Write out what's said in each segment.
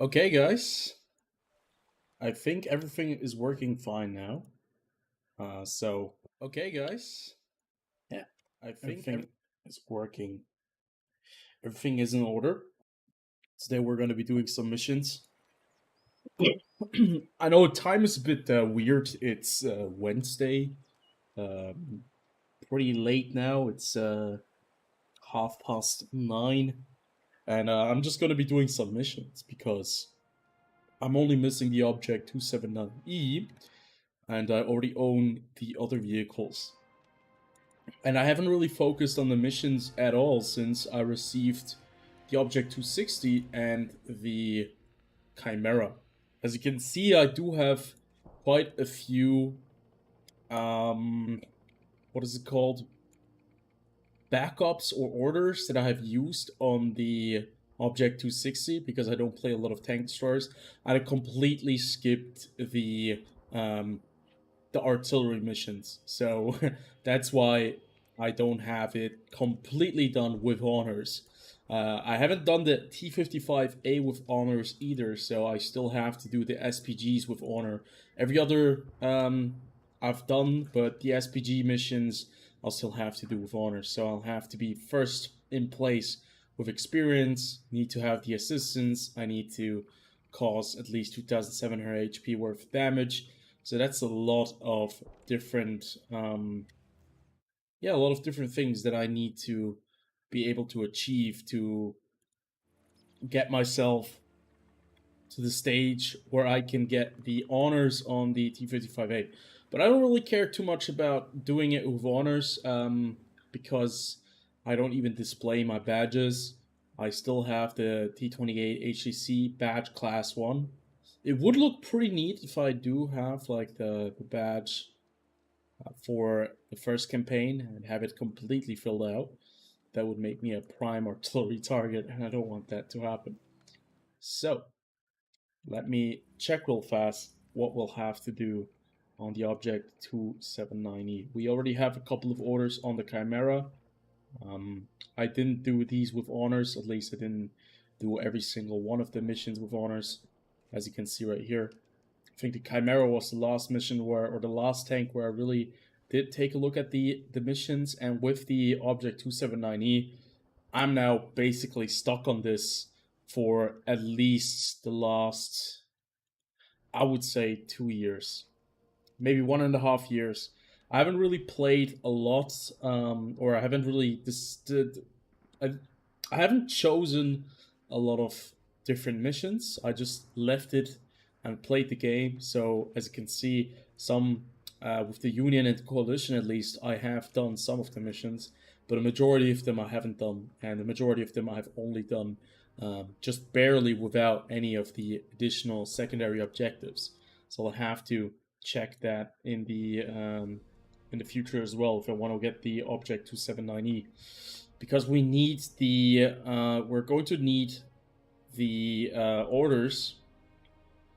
Okay, guys. I think everything is working fine now. Okay, guys. Yeah, I think everything is working. Everything is in order. Today we're going to be doing some missions. I know time is a bit weird. It's Wednesday. Um, Pretty late now. It's 9:30. And I'm just going to be doing some missions because I'm only missing the object 279E, and I already own the other vehicles. And I haven't really focused on the missions at all since I received the Object 260 and the Chimera. As you can see, I do have quite a few, what is it called? Backups or orders that I have used on the Object 260 because I don't play a lot of tank destroyers. I completely skipped the artillery missions. So that's why I don't have it completely done with honors. I haven't done the T55A with honors either, so I still have to do the SPGs with honor. Every other I've done, but the SPG missions I'll still have to do with honors. So I'll have to be first in place with experience, need to have the assistance, I need to cause at least 2,700 HP worth of damage. So that's a lot of different, a lot of different things that I need to be able to achieve to get myself to the stage where I can get the honors on the T55A. But I don't really care too much about doing it with honors because I don't even display my badges. I still have the T28 HCC badge class 1. It would look pretty neat if I do have like the badge for the first campaign and have it completely filled out. That would make me a prime artillery target, and I don't want that to happen. So, let me check real fast what we'll have to do on the object 279E. We already have a couple of orders on the Chimera. I didn't do these with honors, at least I didn't do every single one of the missions with honors, as you can see right here. I think the Chimera was the last mission or the last tank where I really did take a look at the missions, and with the Object 279E, I'm now basically stuck on this for at least the last, I would say, 2 years, maybe 1.5 years. I haven't really played a lot, or I haven't really I haven't chosen a lot of different missions. I just left it and played the game. So as you can see, some with the Union and the Coalition at least, I have done some of the missions, but a majority of them I haven't done, and the majority of them I have only done just barely without any of the additional secondary objectives. So I'll have to check that in the future as well if I want to get the Object 279E, because we need the we're going to need the orders,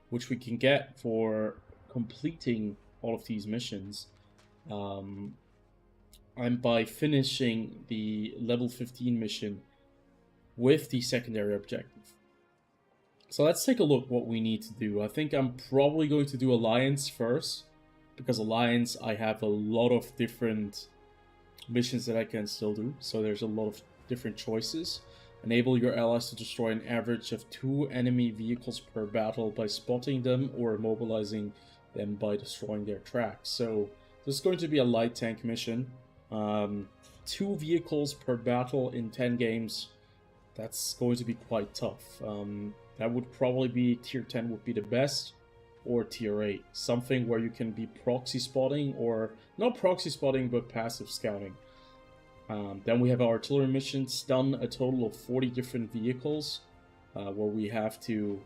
which we can get for completing all of these missions. And by finishing the level 15 mission with the secondary objective. So let's take a look what we need to do. I think I'm probably going to do Alliance first, because Alliance I have a lot of different missions that I can still do, so there's a lot of different choices. Enable your allies to destroy an average of 2 enemy vehicles per battle by spotting them or immobilizing them by destroying their tracks. So this is going to be a light tank mission. 2 vehicles per battle in 10 games. That's going to be quite tough. That would probably be tier 10 would be the best, or tier 8. Something where you can be proxy spotting, or not proxy spotting, but passive scouting. Then we have our artillery missions, done a total of 40 different vehicles, where we have to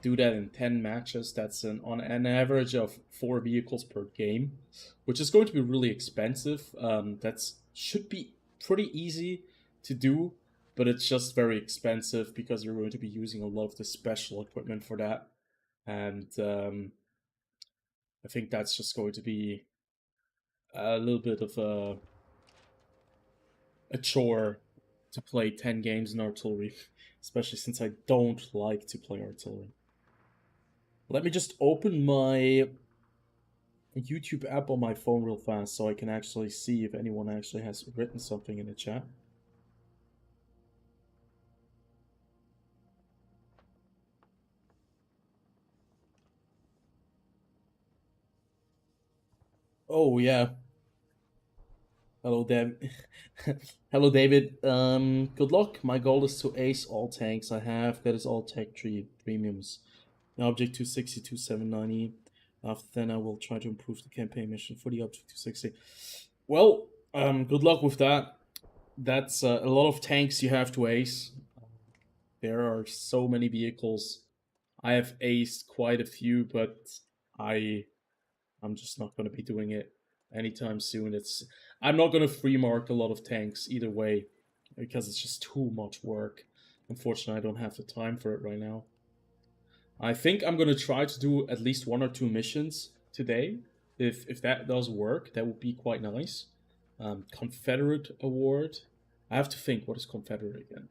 do that in 10 matches. That's on an average of 4 vehicles per game, which is going to be really expensive. That should be pretty easy to do, but it's just very expensive because you're going to be using a lot of the special equipment for that. And I think that's just going to be a little bit of a chore to play 10 games in artillery, especially since I don't like to play artillery. Let me just open my YouTube app on my phone real fast so I can actually see if anyone actually has written something in the chat. Oh yeah. Hello, David. Hello, David. Good luck. My goal is to ace all tanks I have. That is all tech tree premiums. The object 260, 2790. After then, I will try to improve the campaign mission for the object 260. Well, good luck with that. That's a lot of tanks you have to ace. There are so many vehicles. I have aced quite a few, but I I'm just not going to be doing it anytime soon. I'm not going to free mark a lot of tanks either way because it's just too much work. Unfortunately, I don't have the time for it right now. I think I'm going to try to do at least 1 or 2 missions today. If that does work, that would be quite nice. Confederate Award. I have to think, what is Confederate again?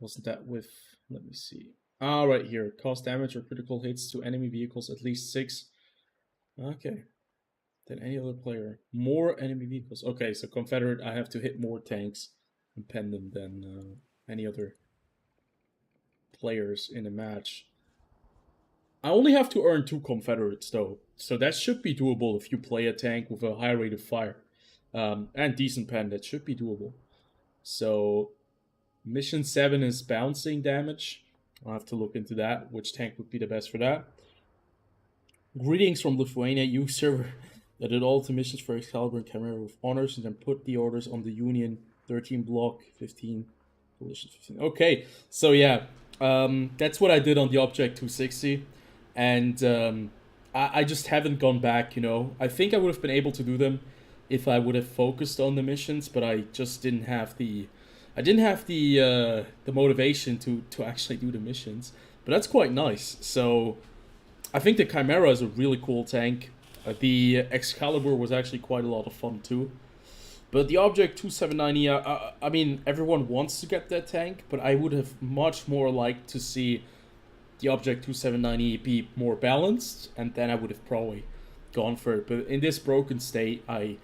Wasn't that with... Let me see. Ah, right here. Cause damage or critical hits to enemy vehicles at least 6. Okay. Than any other player. More enemy vehicles. Okay, so Confederate, I have to hit more tanks and pen them than any other players in a match. I only have to earn 2 Confederates though, so that should be doable if you play a tank with a high rate of fire. And decent pen, that should be doable. So, mission 7 is bouncing damage. I'll have to look into that, which tank would be the best for that. Greetings from Lithuania, you server that did all the missions for Excalibur and Chimera with honors and then put the orders on the Union 13 block 15 coalition 15. Okay, so yeah, that's what I did on the Object 260, and I just haven't gone back. You know, I think I would have been able to do them if I would have focused on the missions, but I just didn't have the the motivation to actually do the missions. But that's quite nice. So I think the Chimera is a really cool tank. The Excalibur was actually quite a lot of fun too. But the Object 2790, I mean, everyone wants to get that tank, but I would have much more liked to see the Object 2790 be more balanced, and then I would have probably gone for it. But in this broken state, I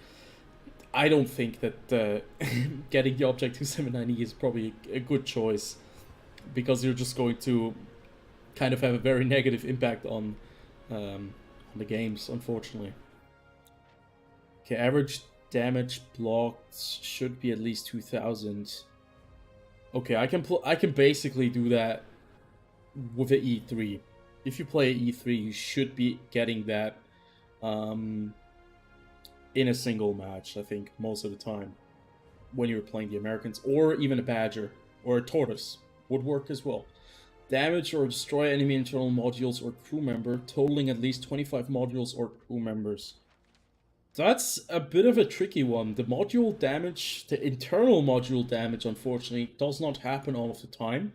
don't think that getting the Object 2790 is probably a good choice, because you're just going to kind of have a very negative impact on the games, unfortunately. Okay, average damage blocked should be at least 2,000. Okay, I can basically do that with an E3. If you play E3, you should be getting that in a single match, I think, most of the time, when you're playing the Americans, or even a Badger, or a Tortoise would work as well. Damage or destroy enemy internal modules or crew member, totaling at least 25 modules or crew members. That's a bit of a tricky one. The module damage, the internal module damage, unfortunately, does not happen all of the time.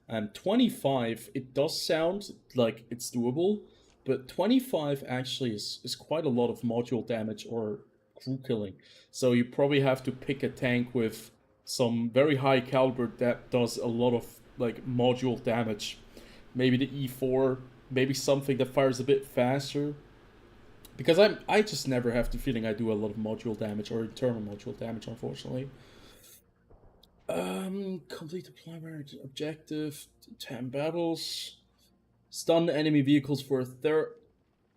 And 25, it does sound like it's doable, but 25 actually is quite a lot of module damage or crew killing. So you probably have to pick a tank with some very high caliber that does a lot of like module damage. Maybe the E4, maybe something that fires a bit faster. Because I just never have the feeling I do a lot of module damage or internal module damage, unfortunately. Complete the primary objective, 10 battles. Stun enemy vehicles for a third.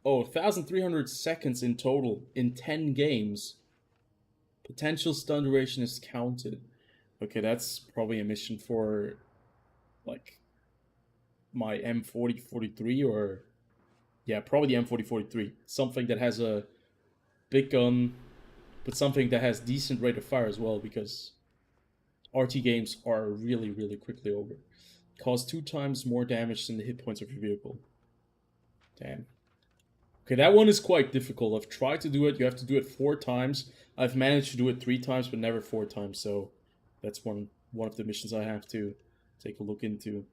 Oh, 1,300 seconds in total in 10 games. Potential stun duration is counted. Okay, that's probably a mission for like my M4043 or yeah, probably the M4043. Something that has a big gun, but something that has decent rate of fire as well, because RT games are really, really quickly over. Cause 2 times more damage than the hit points of your vehicle. Damn. Okay, that one is quite difficult. I've tried to do it. You have to do it 4 times. I've managed to do it 3 times, but never 4 times. So that's one of the missions I have to take a look into.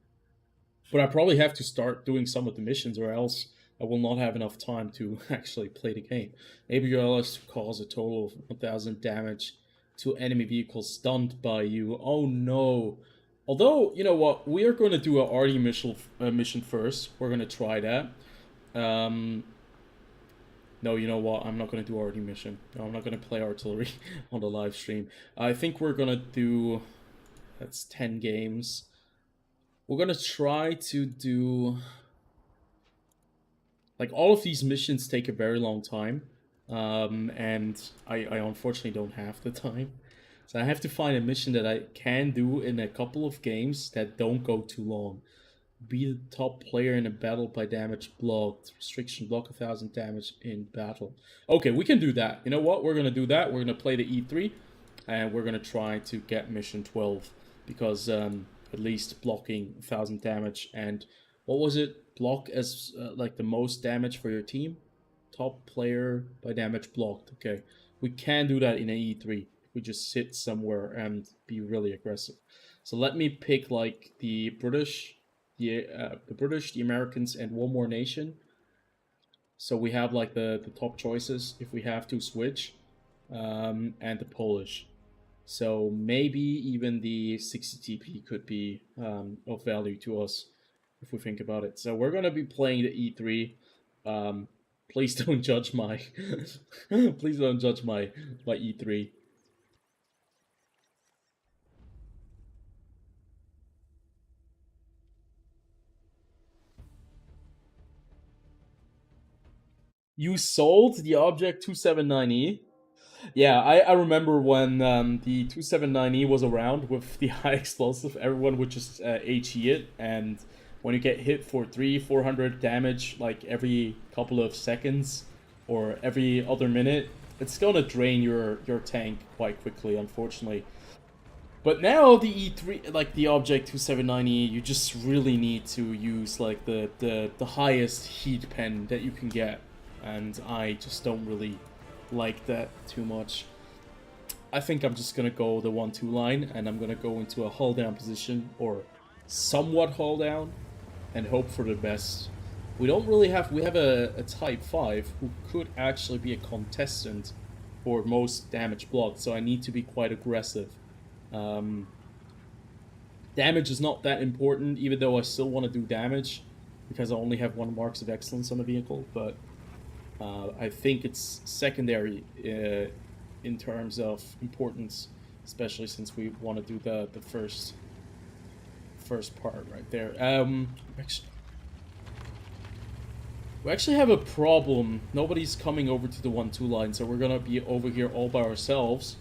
But I probably have to start doing some of the missions, or else I will not have enough time to actually play the game. ABL is to cause a total of 1,000 damage to enemy vehicles stunned by you. Oh no. Although, you know what, we are going to do a RD mission first. We're going to try that. Um, no, you know what? I'm not gonna do arty mission. No, I'm not gonna play artillery on the live stream. I think we're gonna do. That's 10 games. We're gonna try to do. Like, all of these missions take a very long time. And I unfortunately don't have the time. So I have to find a mission that I can do in a couple of games that don't go too long. Be the top player in a battle by damage blocked. Restriction block 1,000 damage in battle. Okay, we can do that. You know what? We're gonna do that. We're gonna play the E3, and we're gonna try to get mission 12 because at least blocking 1,000 damage. And what was it? Block as like the most damage for your team. Top player by damage blocked. Okay, we can do that in an E3. We just sit somewhere and be really aggressive. So let me pick like the British, the Americans, and one more nation. So we have like the top choices if we have to switch, and the Polish. So maybe even the 60 TP could be of value to us if we think about it. So we're gonna be playing the E3. Please don't judge my please don't judge my E3. You sold the Object 279E? Yeah, I remember when the 279E was around with the high explosive, everyone would just HE it, and when you get hit for 400 damage like every couple of seconds or every other minute, it's gonna drain your tank quite quickly, unfortunately. But now the E3, like the Object 279E, you just really need to use like the highest heat pen that you can get, and I just don't really like that too much. I think I'm just gonna go the 1-2 line, and I'm gonna go into a hull down position, or somewhat hull down, and hope for the best. We don't really have, we have a Type 5 who could actually be a contestant for most damage blocked, so I need to be quite aggressive. Damage is not that important, even though I still want to do damage, because I only have 1 Marks of Excellence on the vehicle, but I think it's secondary in terms of importance, especially since we want to do the first part right there. We actually have a problem. Nobody's coming over to the 1-2 line, so we're gonna be over here all by ourselves,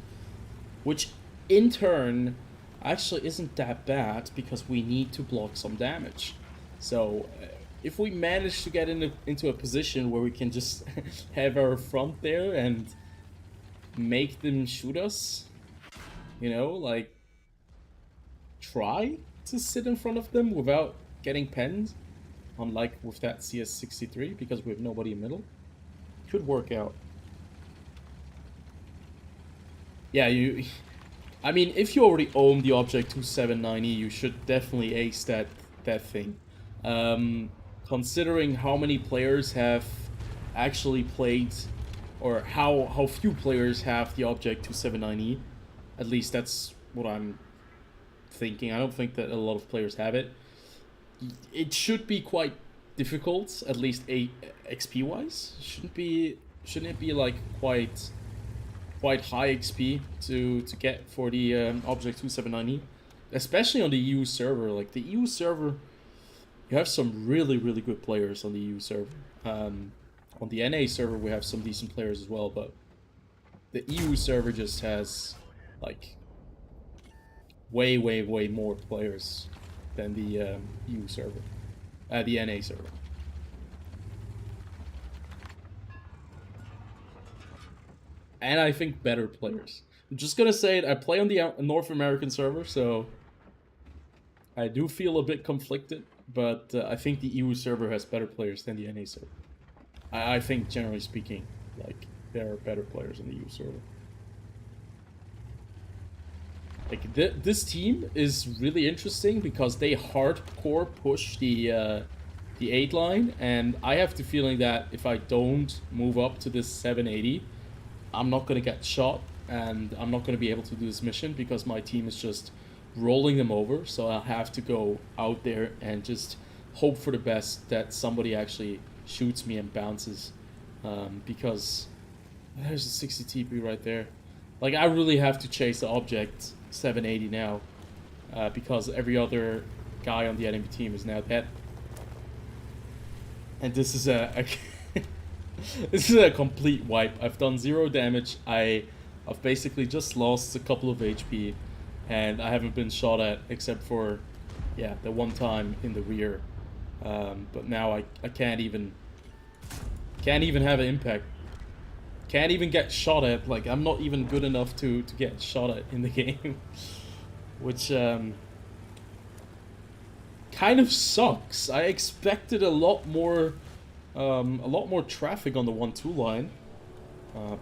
which in turn actually isn't that bad because we need to block some damage. So if we manage to get into a position where we can just have our front there and make them shoot us, you know, like try to sit in front of them without getting penned, unlike with that CS63, because we have nobody in middle, could work out. Yeah, I mean, if you already own the Object 279E, you should definitely ace that thing. Considering how many players have actually played, or how few players have the Object 279E, at least that's what I'm thinking. I don't think that a lot of players have it. It should be quite difficult, at least XP wise. Shouldn't it be like quite high XP to get for the Object 279E, especially on the EU server. Like the EU server, you have some really good players on the EU server. On the NA server, we have some decent players as well, but the EU server just has like way more players than the EU server, the NA server. And I think better players. I'm just gonna say it, I play on the North American server, so I do feel a bit conflicted, but I think the EU server has better players than the NA server. I think, generally speaking, like, there are better players on the EU server. Like, this team is really interesting because they hardcore push the 8 line, and I have the feeling that if I don't move up to this 780, I'm not going to get shot, and I'm not going to be able to do this mission because my team is just rolling them over, so I'll have to go out there and just hope for the best that somebody actually shoots me and bounces, because there's a 60 TP right there. Like, I really have to chase the object 780 now, because every other guy on the enemy team is now dead. And this is a this is a complete wipe. I've done 0 damage. I've basically just lost a couple of HP, and I haven't been shot at except for, yeah, the one time in the rear. But now I can't even have an impact. Can't even get shot at. Like, I'm not even good enough to get shot at in the game, which kind of sucks. I expected a lot more traffic on the 1-2 line,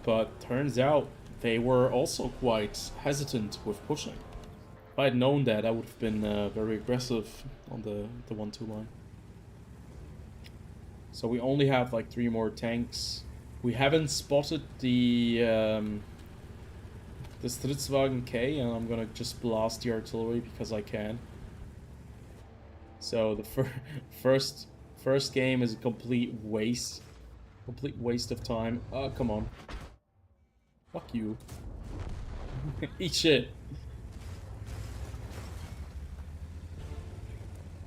but turns out they were also quite hesitant with pushing. If I had known that, I would have been very aggressive on the 1-2 line. So we only have like 3 more tanks. We haven't spotted the Stridswagen K, and I'm gonna just blast the artillery because I can. So the first game is a complete waste of time. Oh, come on. Fuck you. Eat shit.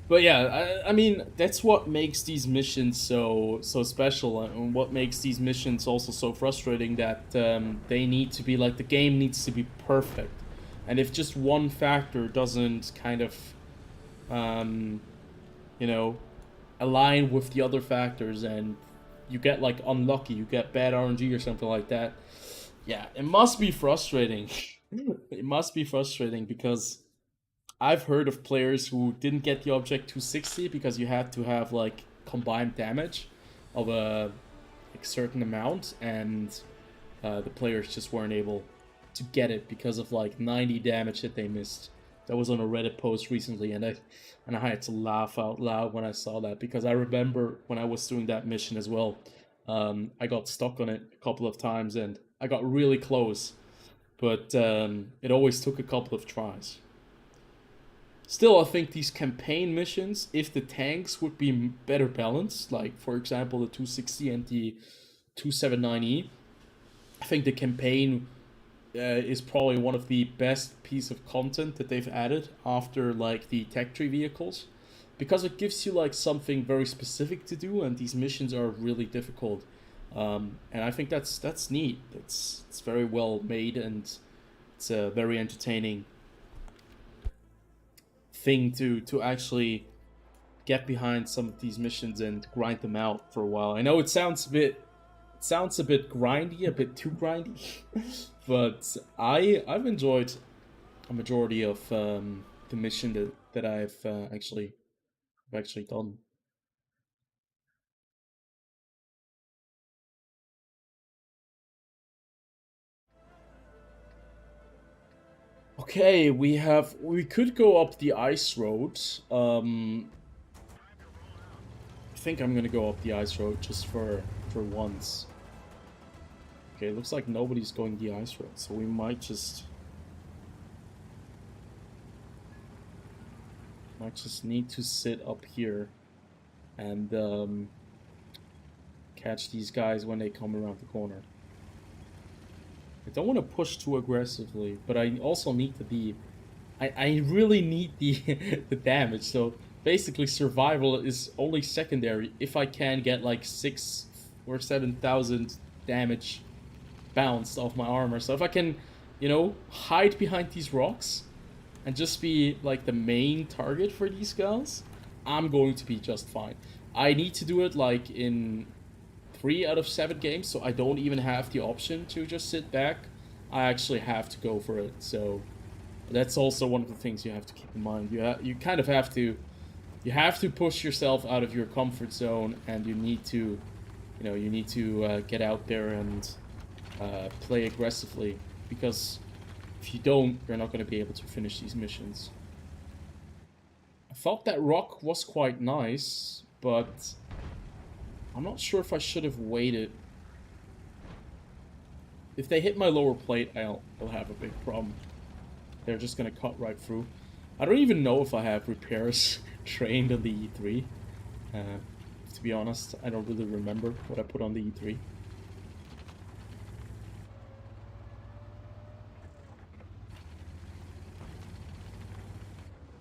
But yeah, I mean, that's what makes these missions so special, and what makes these missions also so frustrating, that they need to be, like, the game needs to be perfect. And if just one factor doesn't kind of, you know, align with the other factors, and you get, like, unlucky, you get bad RNG or something like that, yeah, it must be frustrating. It must be frustrating, because I've heard of players who didn't get the object 260 because you had to have, like, combined damage of a, like, certain amount, and the players just weren't able to get it because of, like, 90 damage that they missed. That was on a Reddit post recently, and I had to laugh out loud when I saw that, because I remember when I was doing that mission as well, I got stuck on it a couple of times, and I got really close, but it always took a couple of tries. Still, I think these campaign missions, if the tanks would be better balanced, like, for example, the 260 and the 279E, I think the campaign is probably one of the best piece of content that they've added after, like, the tech tree vehicles, because it gives you, like, something very specific to do, and these missions are really difficult. And I think that's neat. It's very well made, and it's a very entertaining thing to actually get behind some of these missions and grind them out for a while. I know it sounds a bit grindy, a bit too grindy, but I've enjoyed a majority of the mission that I've actually done. Okay, we could go up the ice road. I think I'm gonna go up the ice road just for once. Okay, looks like nobody's going the ice road, so we might just need to sit up here and catch these guys when they come around the corner. I don't want to push too aggressively, but I also need to be... I really need the the damage, so basically survival is only secondary if I can get like 6,000 or 7,000 damage bounced off my armor. So if I can, you know, hide behind these rocks and just be like the main target for these guys, I'm going to be just fine. I need to do it like in 3 out of 7 games, so I don't even have the option to just sit back. I actually have to go for it, so that's also one of the things you have to keep in mind. You kind of have to push yourself out of your comfort zone, and you need to get out there and play aggressively, because if you don't, you're not going to be able to finish these missions. I thought that rock was quite nice, but I'm not sure if I should have waited. If they hit my lower plate, I'll have a big problem. They're just gonna cut right through. I don't even know if I have repairs trained on the E3. If to be honest. I don't really remember what I put on the E3.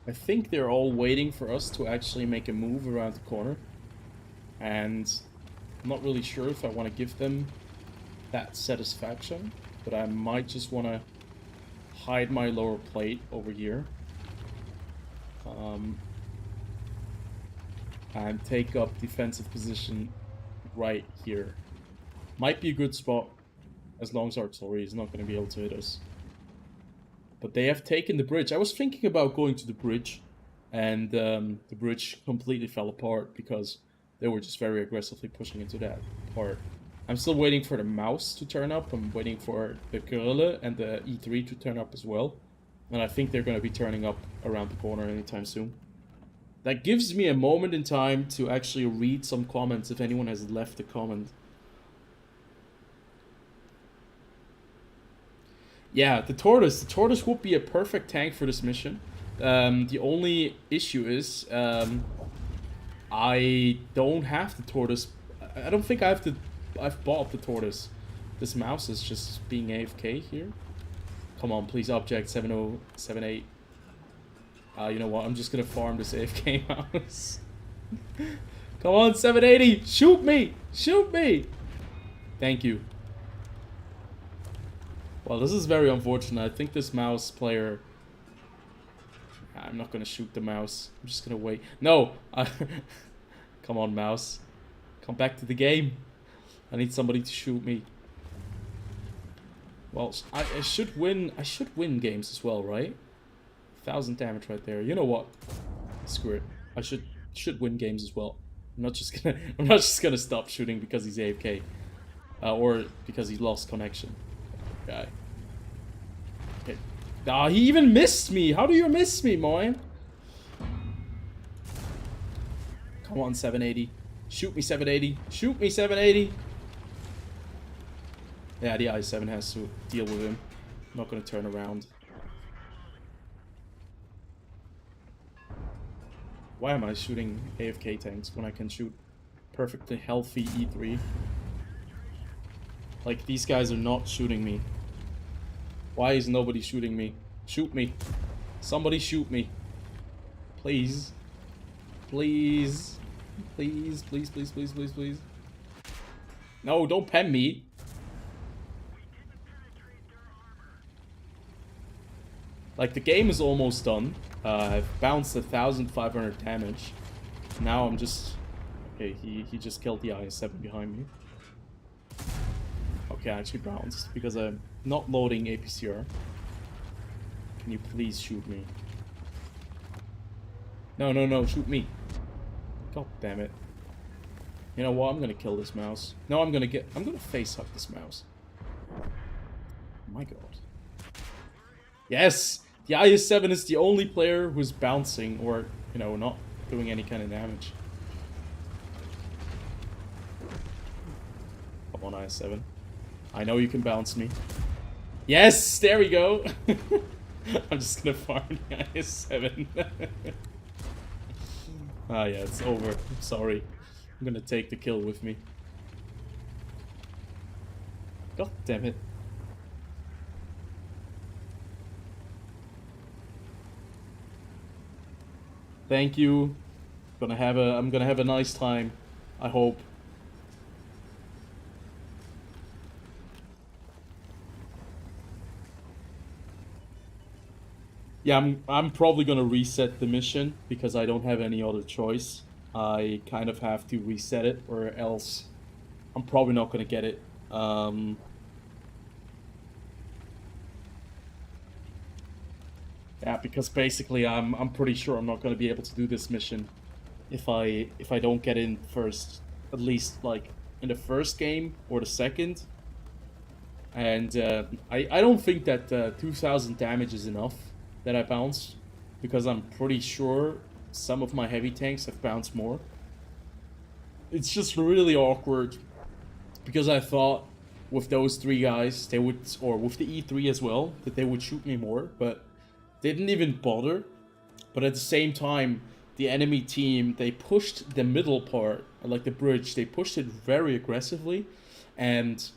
I think they're all waiting for us to actually make a move around the corner. And I'm not really sure if I want to give them that satisfaction, but I might just want to hide my lower plate over here. And take up defensive position right here. Might be a good spot, as long as artillery is not going to be able to hit us. But they have taken the bridge. I was thinking about going to the bridge, and the bridge completely fell apart because they were just very aggressively pushing into that part. I'm still waiting for the mouse to turn up. I'm waiting for the Gorilla and the E3 to turn up as well. And I think they're going to be turning up around the corner anytime soon. That gives me a moment in time to actually read some comments if anyone has left a comment. Yeah, the Tortoise. The Tortoise would be a perfect tank for this mission. The only issue is I don't have the Tortoise. I don't think I've bought the Tortoise. This mouse is just being AFK here. Come on, please, object 7078. You know what? I'm just gonna farm this AFK mouse. Come on, 780! Shoot me! Shoot me! Thank you. Well, this is very unfortunate. I think this mouse player... I'm not gonna shoot the mouse. I'm just gonna wait. No! Come on, mouse. Come back to the game. I need somebody to shoot me. Well, I should win. I should win games as well, right? 1,000 damage right there. You know what? Screw it. I should win games as well. I'm not just gonna stop shooting because he's AFK, or because he lost connection. Guy. Okay. Ah, he even missed me. How do you miss me, man? Come on, 780. Shoot me, 780. Shoot me, 780. Yeah, the I-7 has to deal with him. I'm not gonna turn around. Why am I shooting AFK tanks when I can shoot perfectly healthy E3? Like, these guys are not shooting me. Why is nobody shooting me? Shoot me. Somebody shoot me. Please. Please. Please, please, please, please, please, please. No, don't pen me. Like, the game is almost done. I've bounced 1,500 damage. Now I'm just... Okay, he just killed the IS-7 behind me. Okay, I actually bounced because I'm not loading APCR. Can you please shoot me? No, no, no, shoot me. God damn it. You know what? I'm gonna kill this mouse. No, I'm gonna face hug this mouse. Oh my god. Yes! The IS-7 is the only player who's bouncing or, you know, not doing any kind of damage. Come on, IS-7. I know you can bounce me. Yes! There we go! I'm just gonna farm the IS-7. Ah, yeah, it's over. I'm sorry. I'm gonna take the kill with me. God damn it. Thank you. I'm gonna have a nice time. I hope. Yeah, I'm probably gonna reset the mission because I don't have any other choice. I kind of have to reset it, or else I'm probably not gonna get it. Yeah, because basically I'm pretty sure I'm not gonna be able to do this mission if I don't get in first, at least like in the first game or the second. And I don't think that 2,000 damage is enough that I bounced, because I'm pretty sure some of my heavy tanks have bounced more. It's just really awkward because I thought with those three guys they would, or with the E3 as well, that they would shoot me more, but they didn't even bother. But at the same time, the enemy team, they pushed the middle part like the bridge, they pushed it very aggressively, and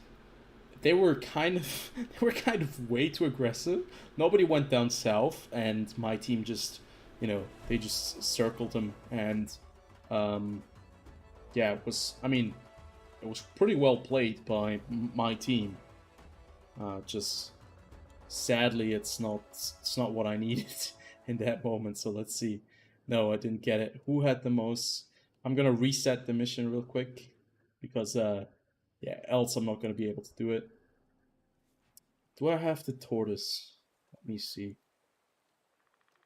they were kind of they were kind of way too aggressive. Nobody went down south, and my team just, they just circled them, and yeah, it was. I mean, it was pretty well played by my team. Just sadly, it's not what I needed in that moment. So let's see. No, I didn't get it. Who had the most? I'm gonna reset the mission real quick because yeah, else I'm not gonna be able to do it. Do I have the tortoise? Let me see.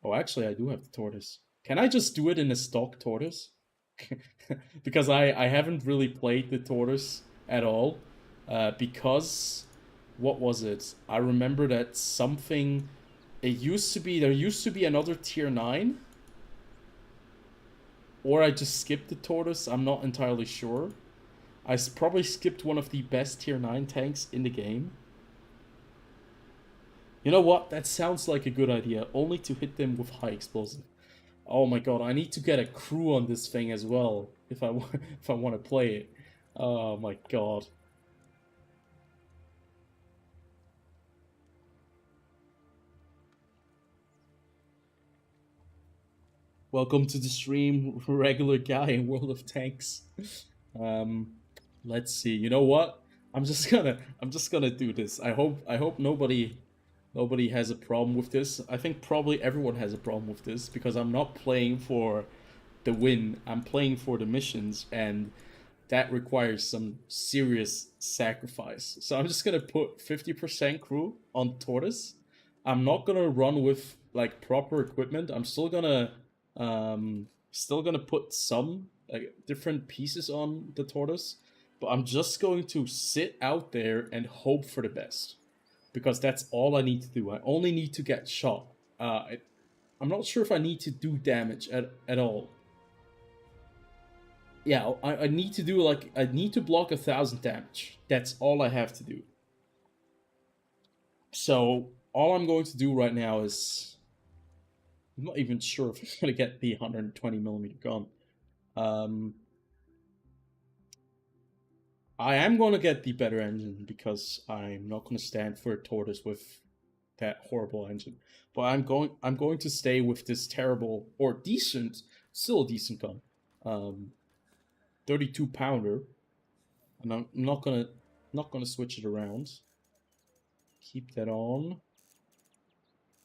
Oh, actually, I do have the tortoise. Can I just do it in a stock tortoise? Because I haven't really played the tortoise at all. Because what was it? I remember that something. There used to be another tier 9. Or I just skipped the tortoise. I'm not entirely sure. I probably skipped one of the best tier 9 tanks in the game. You know what? That sounds like a good idea. Only to hit them with high explosive. Oh my god, I need to get a crew on this thing as well if I if I want to play it. Oh my god. Welcome to the stream, regular guy in World of Tanks. Um, let's see. You know what? I'm just gonna do this. I hope nobody has a problem with this. I think probably everyone has a problem with this because I'm not playing for the win. I'm playing for the missions, and that requires some serious sacrifice. So I'm just gonna put 50% crew on Tortoise. I'm not gonna run with like proper equipment. I'm still gonna put some like different pieces on the Tortoise, but I'm just going to sit out there and hope for the best because that's all I need to do. I only need to get shot. I'm not sure if I need to do damage at all. Yeah, I need to do I need to block 1,000 damage. That's all I have to do. So all I'm going to do right now is, I'm not even sure if I'm gonna get the 120mm gun. I am going to get the better engine because I'm not going to stand for a Tortoise with that horrible engine. But I'm going to stay with this terrible or decent, still a decent gun, 32 pounder, and I'm not gonna switch it around. Keep that on.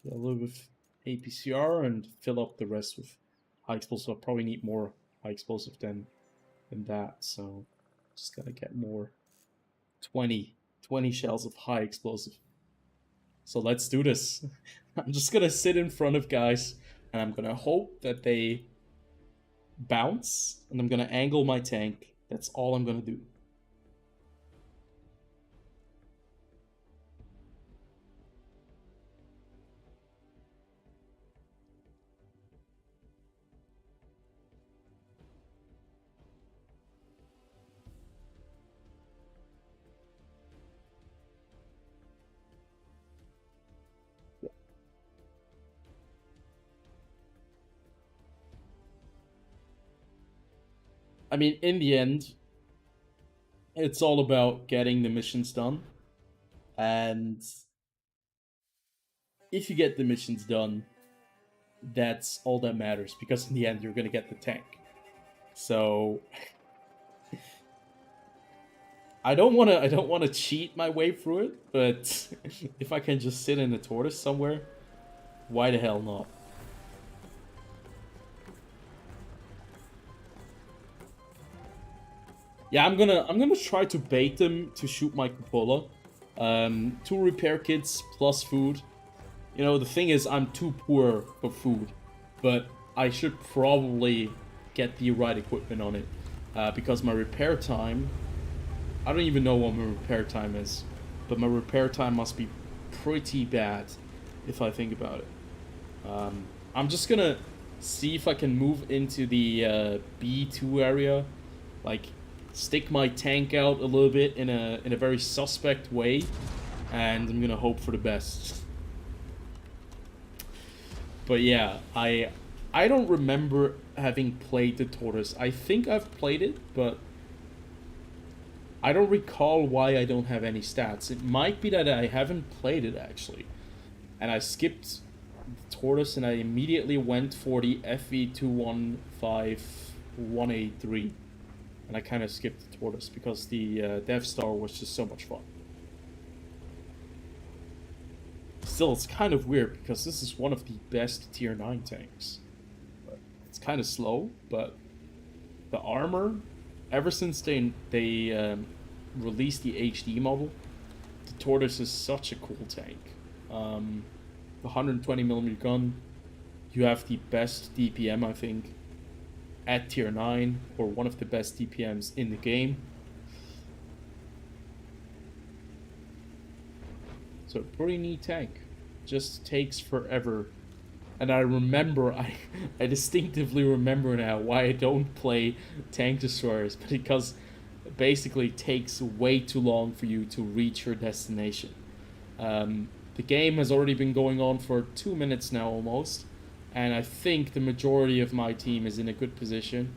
Get a little bit of APCR and fill up the rest with high explosive. I'll probably need more high explosive than that, so just gotta get more. 20 shells of high explosive. So let's do this. I'm just gonna sit in front of guys, and I'm gonna hope that they bounce, and I'm gonna angle my tank. That's all I'm gonna do. I mean, in the end, it's all about getting the missions done. And if you get the missions done, that's all that matters, because in the end, you're gonna get the tank. So I don't wanna cheat my way through it, but if I can just sit in a Tortoise somewhere, why the hell not? Yeah, I'm gonna try to bait them to shoot my cupola. 2 repair kits plus food. You know, the thing is, I'm too poor for food, but I should probably get the right equipment on it, because my repair time, I don't even know what my repair time is, but my repair time must be pretty bad if I think about it. I'm just gonna see if I can move into the B2 area, like stick my tank out a little bit in a very suspect way, and I'm gonna hope for the best. But yeah, I I don't remember having played the Tortoise. I think I've played it, but I don't recall why I don't have any stats. It might be that I haven't played it actually, and I skipped the Tortoise and I immediately went for the FV215183, and I kind of skipped the Tortoise because the Death Star was just so much fun. Still, it's kind of weird because this is one of the best tier 9 tanks. It's kind of slow, but the armor, ever since they released the HD model, the Tortoise is such a cool tank. The 120mm gun, you have the best DPM, I think, at tier 9, or one of the best DPMs in the game. So pretty neat tank. Just takes forever. And I remember, I distinctively remember now why I don't play tank destroyers, because it basically takes way too long for you to reach your destination. The game has already been going on for 2 minutes now almost, and I think the majority of my team is in a good position.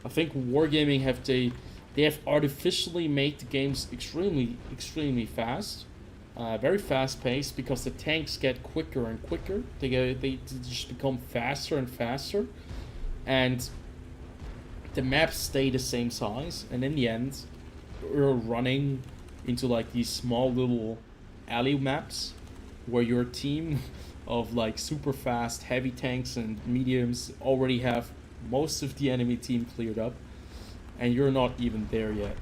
I think Wargaming they have artificially made the games extremely fast. Very fast paced, because the tanks get quicker and quicker. They just become faster and faster, and the maps stay the same size. And in the end, we're running into like these small little alley maps where your team of like super fast heavy tanks and mediums already have most of the enemy team cleared up, and you're not even there yet.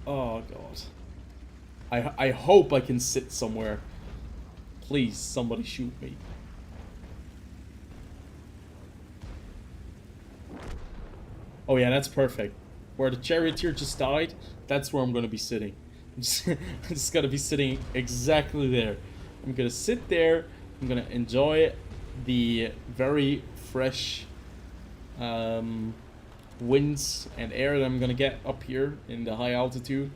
Oh god. I hope I can sit somewhere. Please, somebody shoot me. Oh yeah, that's perfect. Where the charioteer just died, that's where I'm gonna be sitting. I'm just gonna be sitting exactly there. I'm gonna sit there, I'm gonna enjoy the very fresh winds and air that I'm gonna get up here in the high altitude.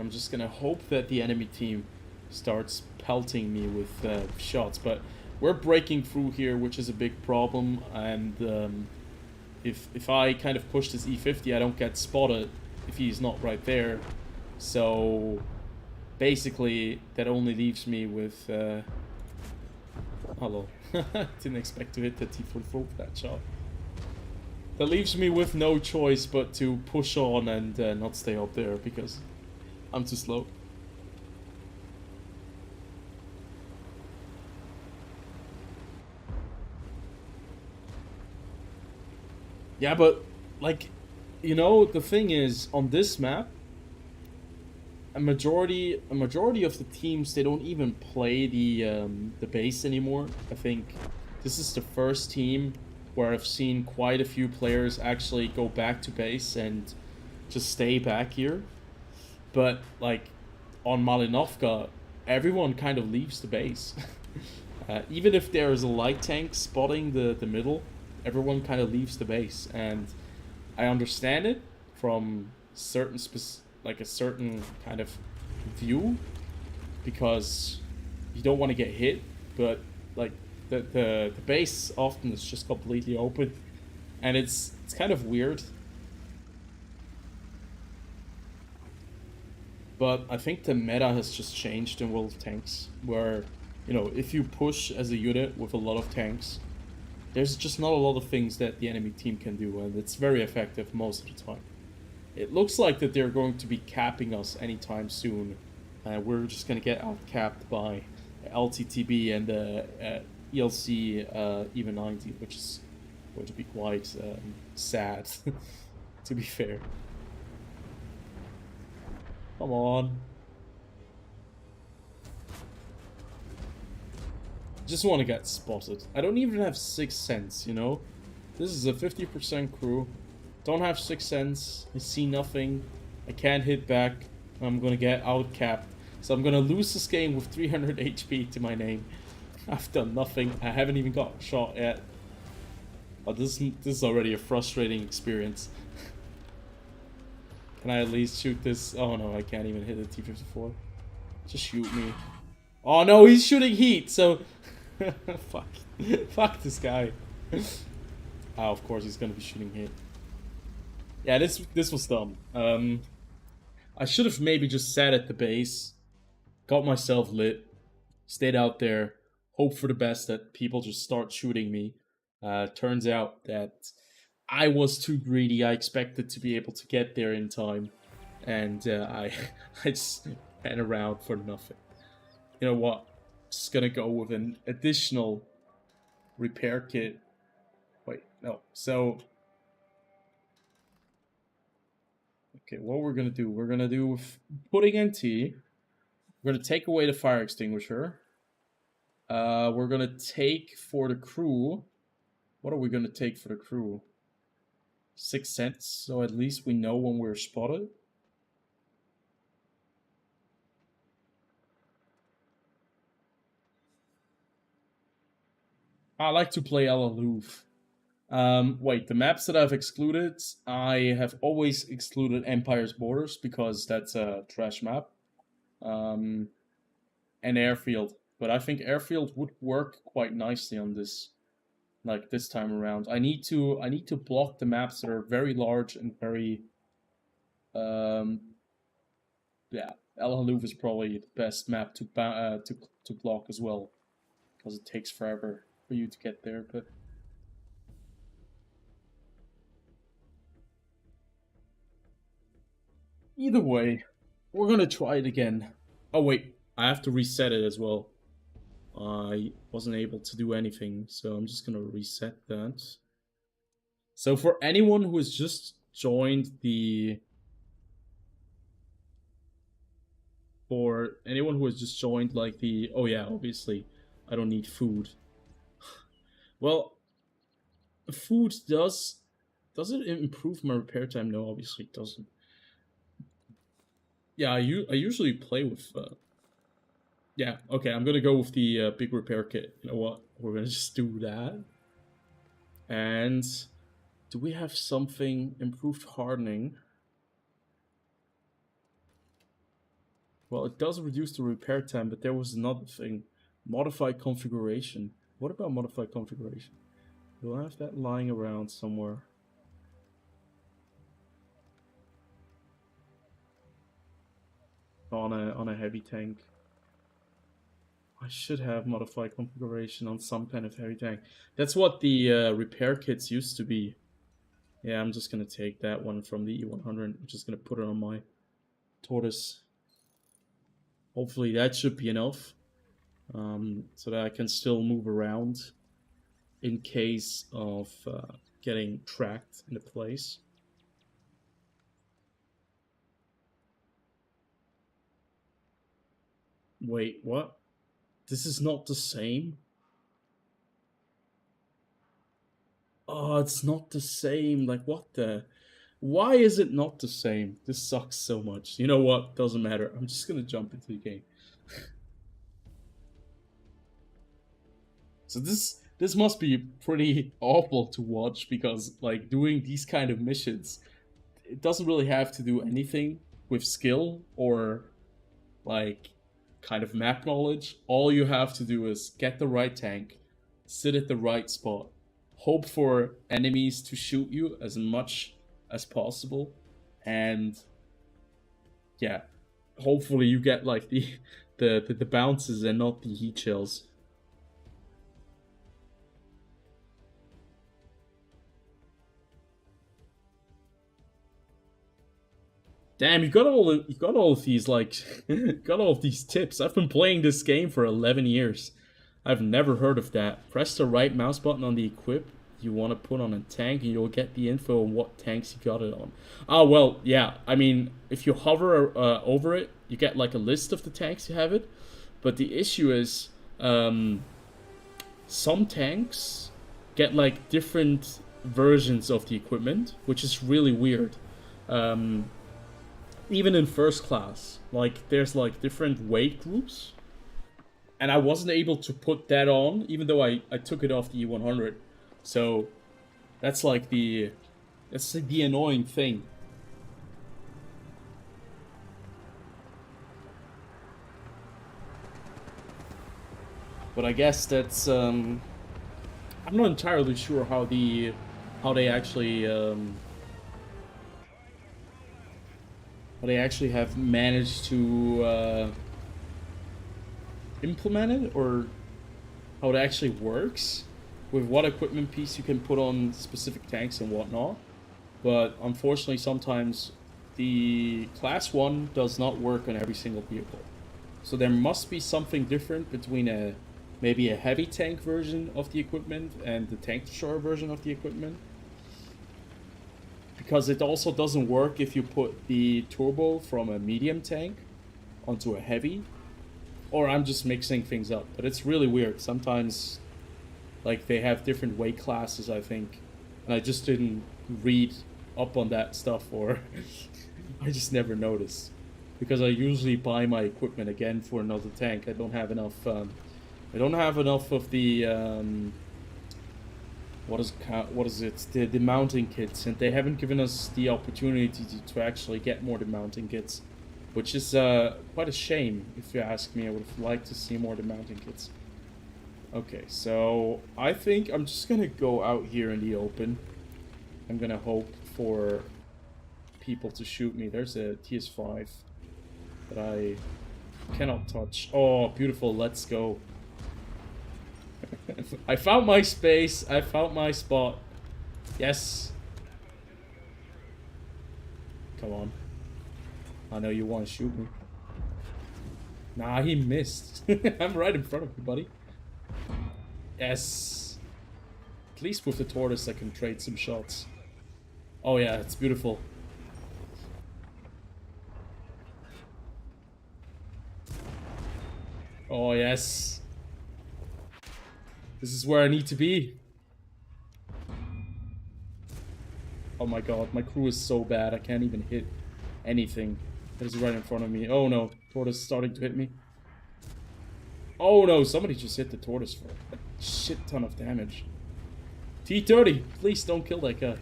I'm just gonna hope that the enemy team starts pelting me with shots, but we're breaking through here, which is a big problem. And if I kind of push this E50, I don't get spotted if he's not right there. So basically, that only leaves me with. Hello, didn't expect to hit the T44 for that shot. That leaves me with no choice but to push on and not stay up there because I'm too slow. Yeah, but like, you know, the thing is, on this map, a majority of the teams, they don't even play the base anymore. I think this is the first team where I've seen quite a few players actually go back to base and just stay back here. But like on Malinovka, everyone kind of leaves the base. Even if there is a light tank spotting the middle, everyone kind of leaves the base, and I understand it from a certain kind of view, because you don't want to get hit, but like the base often is just completely open, and it's kind of weird. But I think the meta has just changed in World of Tanks, where, you know, if you push as a unit with a lot of tanks, there's just not a lot of things that the enemy team can do, and it's very effective most of the time. It looks like that they're going to be capping us anytime soon. We're just going to get out-capped by LTTB and ELC even 90, which is going to be quite sad, to be fair. Come on. Just want to get spotted. I don't even have 6th sense, you know? This is a 50% crew. Don't have 6th sense. I see nothing. I can't hit back. I'm gonna get out-capped. So I'm gonna lose this game with 300 HP to my name. I've done nothing. I haven't even got shot yet. But this is already a frustrating experience. Can I at least shoot this? Oh no, I can't even hit a T-54. Just shoot me. Oh no, he's shooting heat, so... Fuck. Fuck this guy. Ah, of course he's gonna be shooting here. Yeah, this was dumb. I should have maybe just sat at the base, got myself lit, stayed out there, hope for the best that people just start shooting me. Turns out that I was too greedy. I expected to be able to get there in time, and I I just ran around for nothing. You know what? Just gonna go with an additional repair kit. Wait, no. So, okay, what we're gonna do? We're gonna do with putting NT. We're gonna take away the fire extinguisher. We're gonna take for the crew. What are we gonna take for the crew? 6 cents, so at least we know when we're spotted. I like to play a la Louvre. Wait, the maps that I've excluded, I have always excluded Empire's Borders because that's a trash map. And Airfield. But I think Airfield would work quite nicely on this, like this time around. I need to block the maps that are very large and very um yeah. El Haluf is probably the best map to block as well, because it takes forever for you to get there. But either way, we're gonna try it again. Oh wait, I have to reset it as well. I wasn't able to do anything, so I'm just gonna reset that. So for anyone who has just joined the for anyone who has just joined like the oh yeah, obviously I don't need food. Well, food does it improve my repair time? No, obviously it doesn't. Yeah, I usually play with yeah, okay, I'm gonna go with the big repair kit. You know what? We're gonna just do that. And do we have something improved hardening? Well, it does reduce the repair time, but there was another thing. Modified configuration. What about modified configuration? Do I have that lying around somewhere? On a heavy tank. I should have modified configuration on some kind of heavy tank. That's what the repair kits used to be. Yeah, I'm just gonna take that one from the E100. I'm just gonna put it on my Tortoise. Hopefully that should be enough, so that I can still move around in case of getting tracked in a place. Wait, what? This is not the same? Oh, it's not the same. Like, what the? Why is it not the same? This sucks so much. You know what? Doesn't matter. I'm just gonna jump into the game. So this must be pretty awful to watch because like doing these kind of missions, it doesn't really have to do anything with skill or like kind of map knowledge. All you have to do is get the right tank, sit at the right spot, hope for enemies to shoot you as much as possible, and yeah, hopefully you get like the bounces and not the heat chills. Damn, you got all of these like got all of these tips. I've been playing this game for 11 years. I've never heard of that. Press the right mouse button on the equip you want to put on a tank and you'll get the info on what tanks you got it on. Oh, well, yeah. I mean, if you hover over it, you get like a list of the tanks you have it. But the issue is some tanks get like different versions of the equipment, which is really weird. Even in first class, like there's like different weight groups, and I wasn't able to put that on, even though I took it off the E100. So that's like the annoying thing. But I guess that's I'm not entirely sure how they actually how they actually have managed to implement it, or how it actually works with what equipment piece you can put on specific tanks and whatnot. But unfortunately, sometimes the class 1 does not work on every single vehicle. So there must be something different between maybe a heavy tank version of the equipment and the tank destroyer version of the equipment. Because it also doesn't work if you put the turbo from a medium tank onto a heavy. Or I'm just mixing things up, but it's really weird. Sometimes, like, they have different weight classes, I think, and I just didn't read up on that stuff, or I just never noticed. Because I usually buy my equipment again for another tank. I don't have enough. I don't have enough of the what is it? The mounting kits, and they haven't given us the opportunity to actually get more the mounting kits, which is quite a shame, if you ask me. I would have liked to see more the mounting kits. Okay, so I think I'm just gonna go out here in the open. I'm gonna hope for people to shoot me. There's a TS5 that I cannot touch. Oh, beautiful, let's go. I found my space. I found my spot. Yes. Come on. I know you want to shoot me. Nah, he missed. I'm right in front of you, buddy. Yes. At least with the Tortoise I can trade some shots. Oh yeah, it's beautiful. Oh yes. This is where I need to be. Oh my god, my crew is so bad. I can't even hit anything that is right in front of me. Oh no, Tortoise is starting to hit me. Oh no, somebody just hit the Tortoise for a shit ton of damage. T30, please don't kill that guy.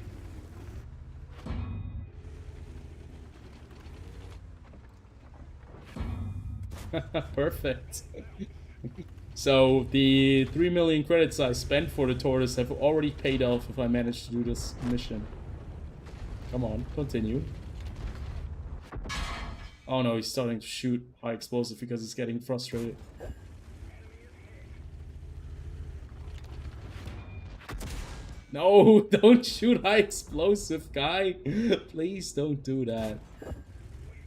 Perfect. So the 3 million credits I spent for the Tortoise have already paid off if I manage to do this mission. Come on, continue. Oh no, he's starting to shoot high explosive because he's getting frustrated. No, don't shoot high explosive, guy. Please don't do that. I'm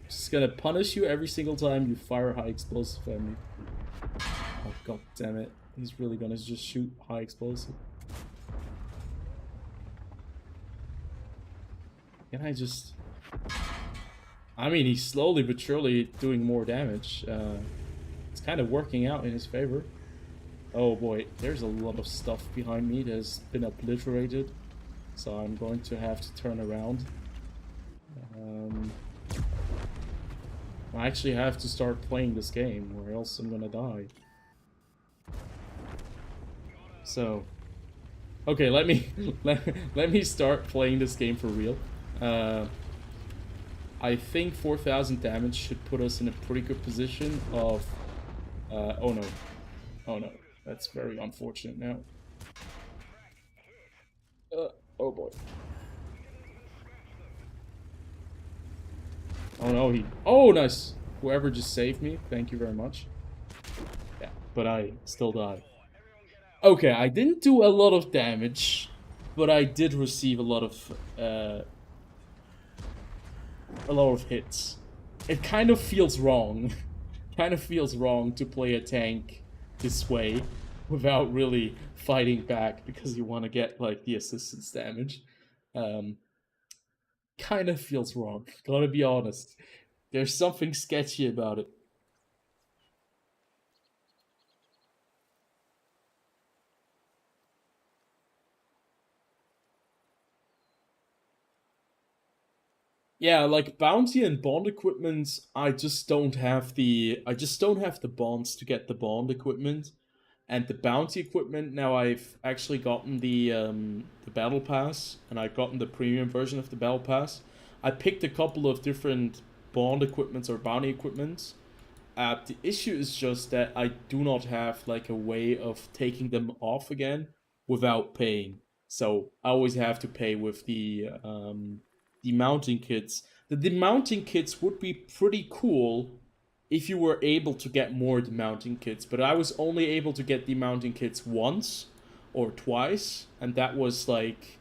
just gonna punish you every single time you fire high explosive at me. Oh god damn it. He's really gonna just shoot high explosive. Can I just... I mean, he's slowly but surely doing more damage. It's kind of working out in his favor. Oh boy, there's a lot of stuff behind me that has been obliterated. So I'm going to have to turn around. I actually have to start playing this game, or else I'm gonna die. So, okay, let me let me start playing this game for real. I think 4,000 damage should put us in a pretty good position of... oh no. Oh no. That's very unfortunate now. Oh boy. Oh no, he... Oh, nice! Whoever just saved me, thank you very much. Yeah, but I still died. Okay, I didn't do a lot of damage, but I did receive a lot of hits. It kind of feels wrong. Kind of feels wrong to play a tank this way without really fighting back because you want to get like the assistance damage. Kind of feels wrong, gotta be honest. There's something sketchy about it. Yeah, like bounty and bond equipment, I just don't have the bonds to get the bond equipment. And the bounty equipment, now I've actually gotten the battle pass, and I've gotten the premium version of the battle pass. I picked a couple of different bond equipments or bounty equipments. The issue is just that I do not have like a way of taking them off again without paying. So I always have to pay with the mounting kits. The demounting kits would be pretty cool if you were able to get more demounting kits, but I was only able to get demounting kits once or twice, and that was like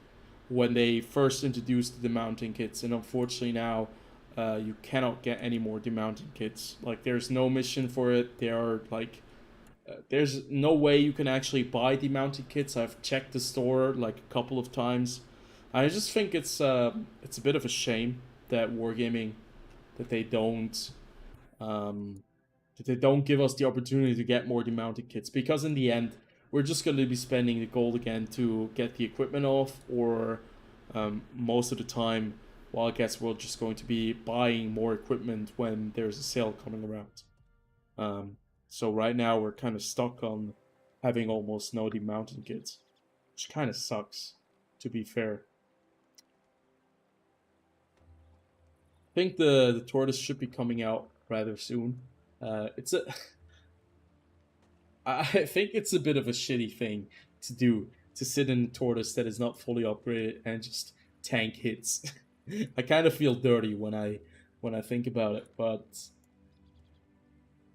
when they first introduced the demounting kits, and unfortunately now you cannot get any more demounting kits. Like there's no mission for it. There are like there's no way you can actually buy demounting kits. I've checked the store like a couple of times. I just think it's a bit of a shame that Wargaming that they don't um, that they don't give us the opportunity to get more demounted kits, because in the end we're just going to be spending the gold again to get the equipment off, or most of the time, well, I guess we're just going to be buying more equipment when there's a sale coming around. So right now we're kind of stuck on having almost no demounted kits, which kind of sucks, to be fair. I think the Tortoise should be coming out rather soon. It's a I think it's a bit of a shitty thing to do, to sit in a Tortoise that is not fully upgraded and just tank hits. I kind of feel dirty when I think about it, but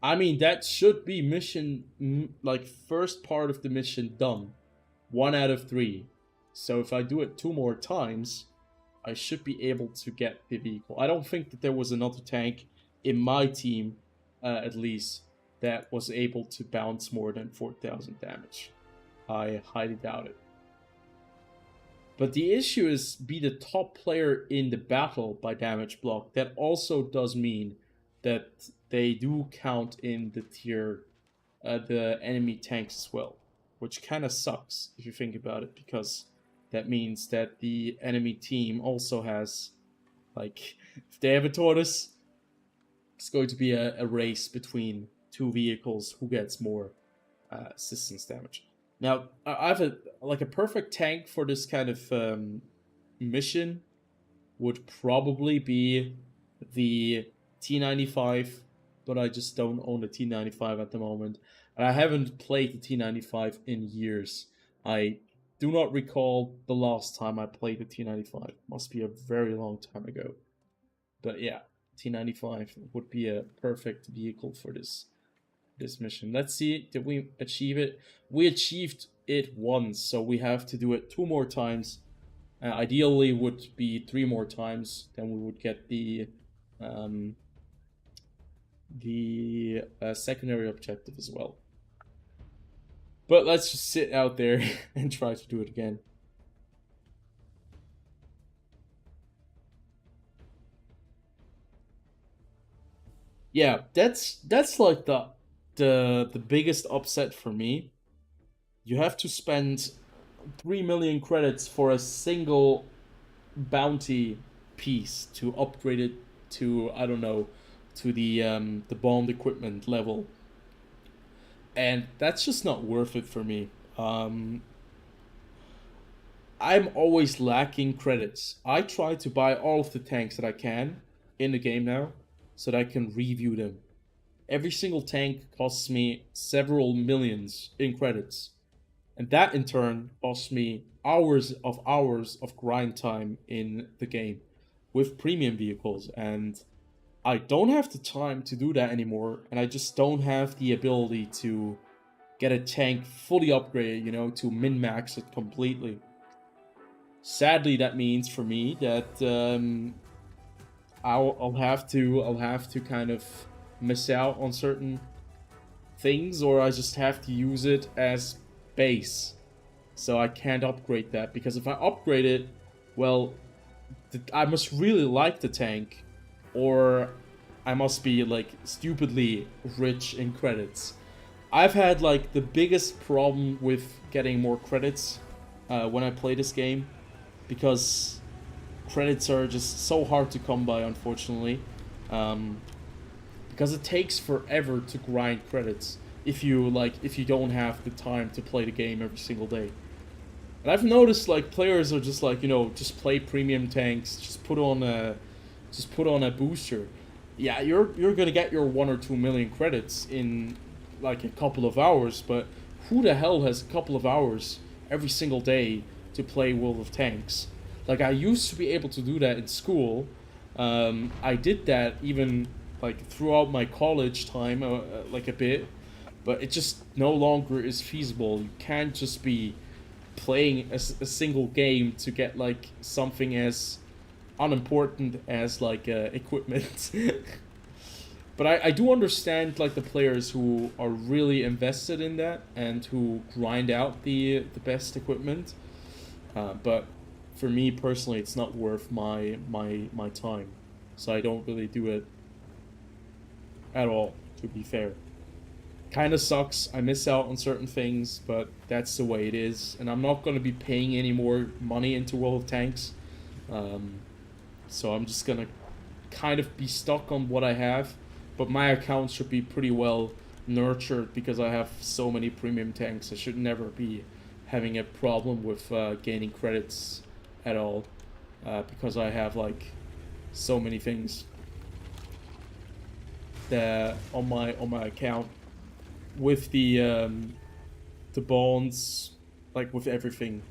I mean that should be mission like first part of the mission done, 1 out of 3. So if I do it 2 more times, I should be able to get the vehicle. I don't think that there was another tank in my team, at least, that was able to bounce more than 4,000 damage. I highly doubt it. But the issue is be the top player in the battle by damage block. That also does mean that they do count in the tier, the enemy tanks as well, which kind of sucks if you think about it, because that means that the enemy team also has, like, if they have a Tortoise, it's going to be a race between two vehicles who gets more assistance damage. Now, I have a perfect tank for this kind of mission would probably be the T95, but I just don't own the T95 at the moment. And I haven't played the T95 in years. I do not recall the last time I played the T95. Must be a very long time ago. But yeah, T95 would be a perfect vehicle for this mission. Let's see, did we achieve it? We achieved it once, so we have to do it 2 more times. Ideally would be 3 more times, then we would get the secondary objective as well. But let's just sit out there and try to do it again. Yeah, that's like the biggest upset for me. You have to spend 3 million credits for a single bounty piece to upgrade it to, I don't know, to the bond equipment level, and that's just not worth it for me. I'm always lacking credits. I try to buy all of the tanks that I can in the game now, so that I can review them. Every single tank costs me several millions in credits, and that in turn costs me hours of grind time in the game with premium vehicles, and I don't have the time to do that anymore, and I just don't have the ability to get a tank fully upgraded, you know, to min-max it completely. Sadly, that means for me that I'll have to kind of miss out on certain things, or I just have to use it as base. So I can't upgrade that, because if I upgrade it, well, I must really like the tank, or I must be like stupidly rich in credits. I've had like the biggest problem with getting more credits when I play this game, because credits are just so hard to come by, unfortunately. Because it takes forever to grind credits if you don't have the time to play the game every single day. And I've noticed like players are just like, you know, just play premium tanks, just put on a booster. Yeah, you're gonna get your 1 or 2 million credits in like a couple of hours, but who the hell has a couple of hours every single day to play World of Tanks. Like, I used to be able to do that in school. I did that even like throughout my college time, like a bit, but it just no longer is feasible. You can't just be playing a single game to get like something as unimportant as like equipment. But I do understand like the players who are really invested in that and who grind out the best equipment. But for me personally, it's not worth my time, so I don't really do it at all. To be fair, kind of sucks. I miss out on certain things, but that's the way it is, and I'm not gonna be paying any more money into World of Tanks. So I'm just gonna kind of be stuck on what I have, but my account should be pretty well nurtured because I have so many premium tanks. I should never be having a problem with gaining credits at all, because I have like so many things that on my account with the bonds, like with everything.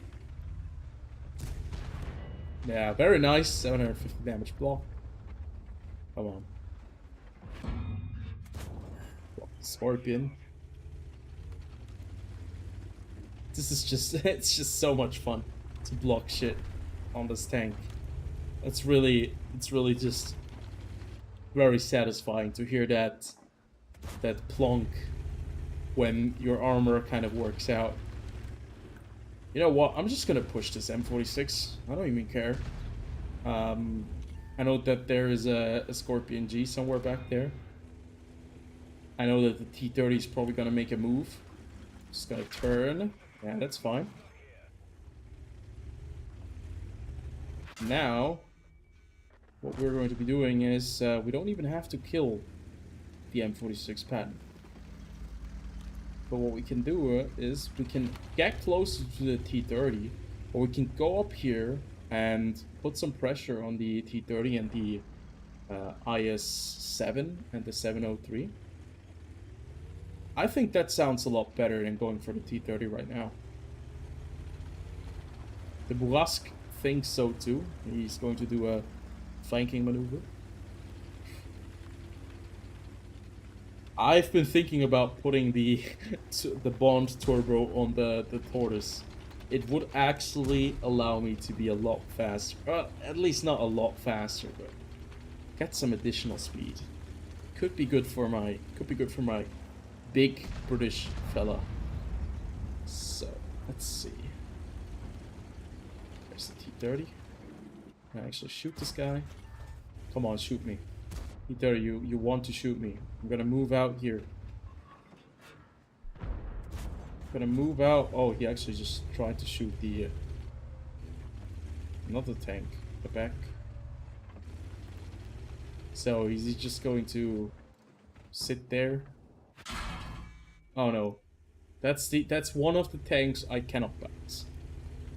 Yeah, very nice. 750 damage block. Come on. Scorpion. This is just, it's just so much fun to block shit on this tank. It's really just very satisfying to hear that plonk when your armor kind of works out. You know what? I'm just gonna push this M46. I don't even care. I know that there is a Scorpion G somewhere back there. I know that the T-30 is probably gonna make a move. Just gonna turn. Yeah, that's fine. Now, what we're going to be doing is we don't even have to kill the M46 Patton. But what we can do is we can get closer to the T-30, or we can go up here and put some pressure on the T-30 and the IS-7 and the 703. I think that sounds a lot better than going for the T-30 right now. The Burask thinks so too. He's going to do a flanking maneuver. I've been thinking about putting the Bond turbo on the Tortoise. It would actually allow me to be a lot faster. At least not a lot faster, but get some additional speed. Could be good for my big British fella. So let's see. There's the T-30. Can I actually shoot this guy? Come on, shoot me. T-30, you want to shoot me. I'm gonna move out here. I'm gonna move out. Oh, he actually just tried to shoot the not the tank, the back. So is he just going to sit there? Oh no. That's one of the tanks I cannot bounce.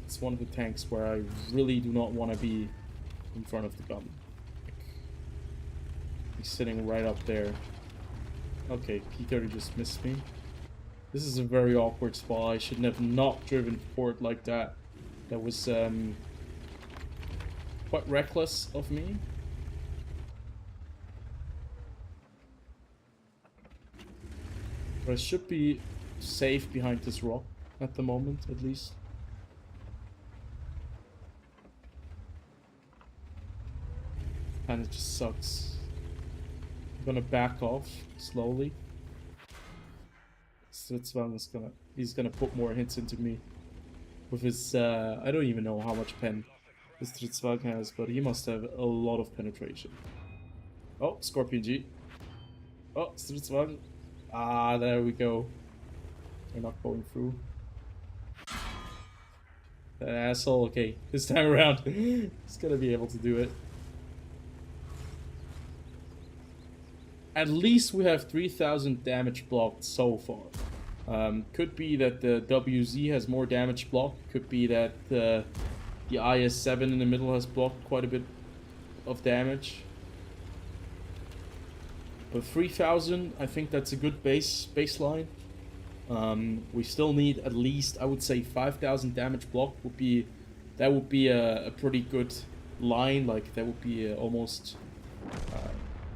It's one of the tanks where I really do not want to be in front of the gun. He's sitting right up there. Okay, T-30 just missed me. This is a very awkward spot. I should have not driven forward like that. That was quite reckless of me. But I should be safe behind this rock at the moment, at least. And it just sucks. I'm gonna back off slowly. TheFrXion is he's gonna put more hits into me with his I don't even know how much pen this TheFrXion has, but he must have a lot of penetration. Oh, Scorpion G. Oh, TheFrXion. Ah, there we go. They're not going through. That asshole. Okay, this time around, he's gonna be able to do it. At least we have 3,000 damage blocked so far. Could be that the WZ has more damage blocked. Could be that the IS-7 in the middle has blocked quite a bit of damage. But 3,000, I think that's a good baseline. We still need at least, I would say, 5,000 damage block would be, that would be a pretty good line. Like that would be almost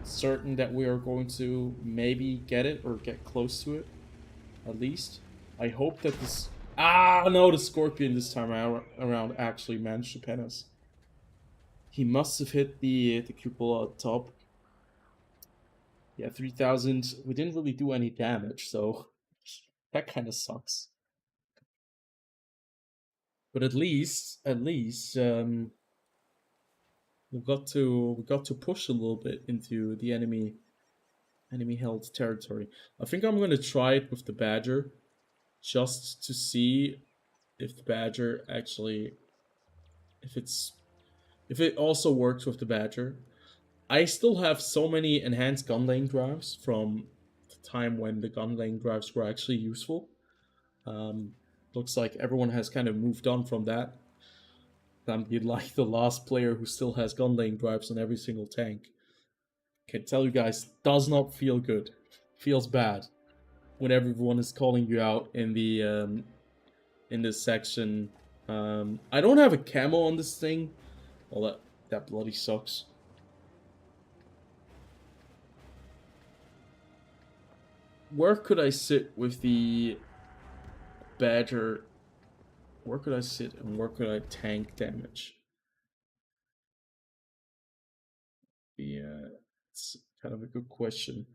certain that we are going to maybe get it or get close to it, at least. I hope that this. Ah, no, the Scorpion this time around actually managed to pen us. He must have hit the cupola at top. Yeah, 3,000. We didn't really do any damage, so that kind of sucks. But at least, we got to push a little bit into the enemy held territory. I think I'm gonna try it with the Badger, just to see if the Badger actually, if it also works with the Badger. I still have so many enhanced gun lane drives from the time when the gun lane drives were actually useful. Um, Looks like everyone has kind of moved on from that. I'm like the last player who still has gun lane drives on every single tank. Can tell you guys, does not feel good. Feels bad when everyone is calling you out in this section. I don't have a camo on this thing. Well, that bloody sucks. Where could I sit with the Badger? Where could I sit and where could I tank damage? Yeah, it's kind of a good question.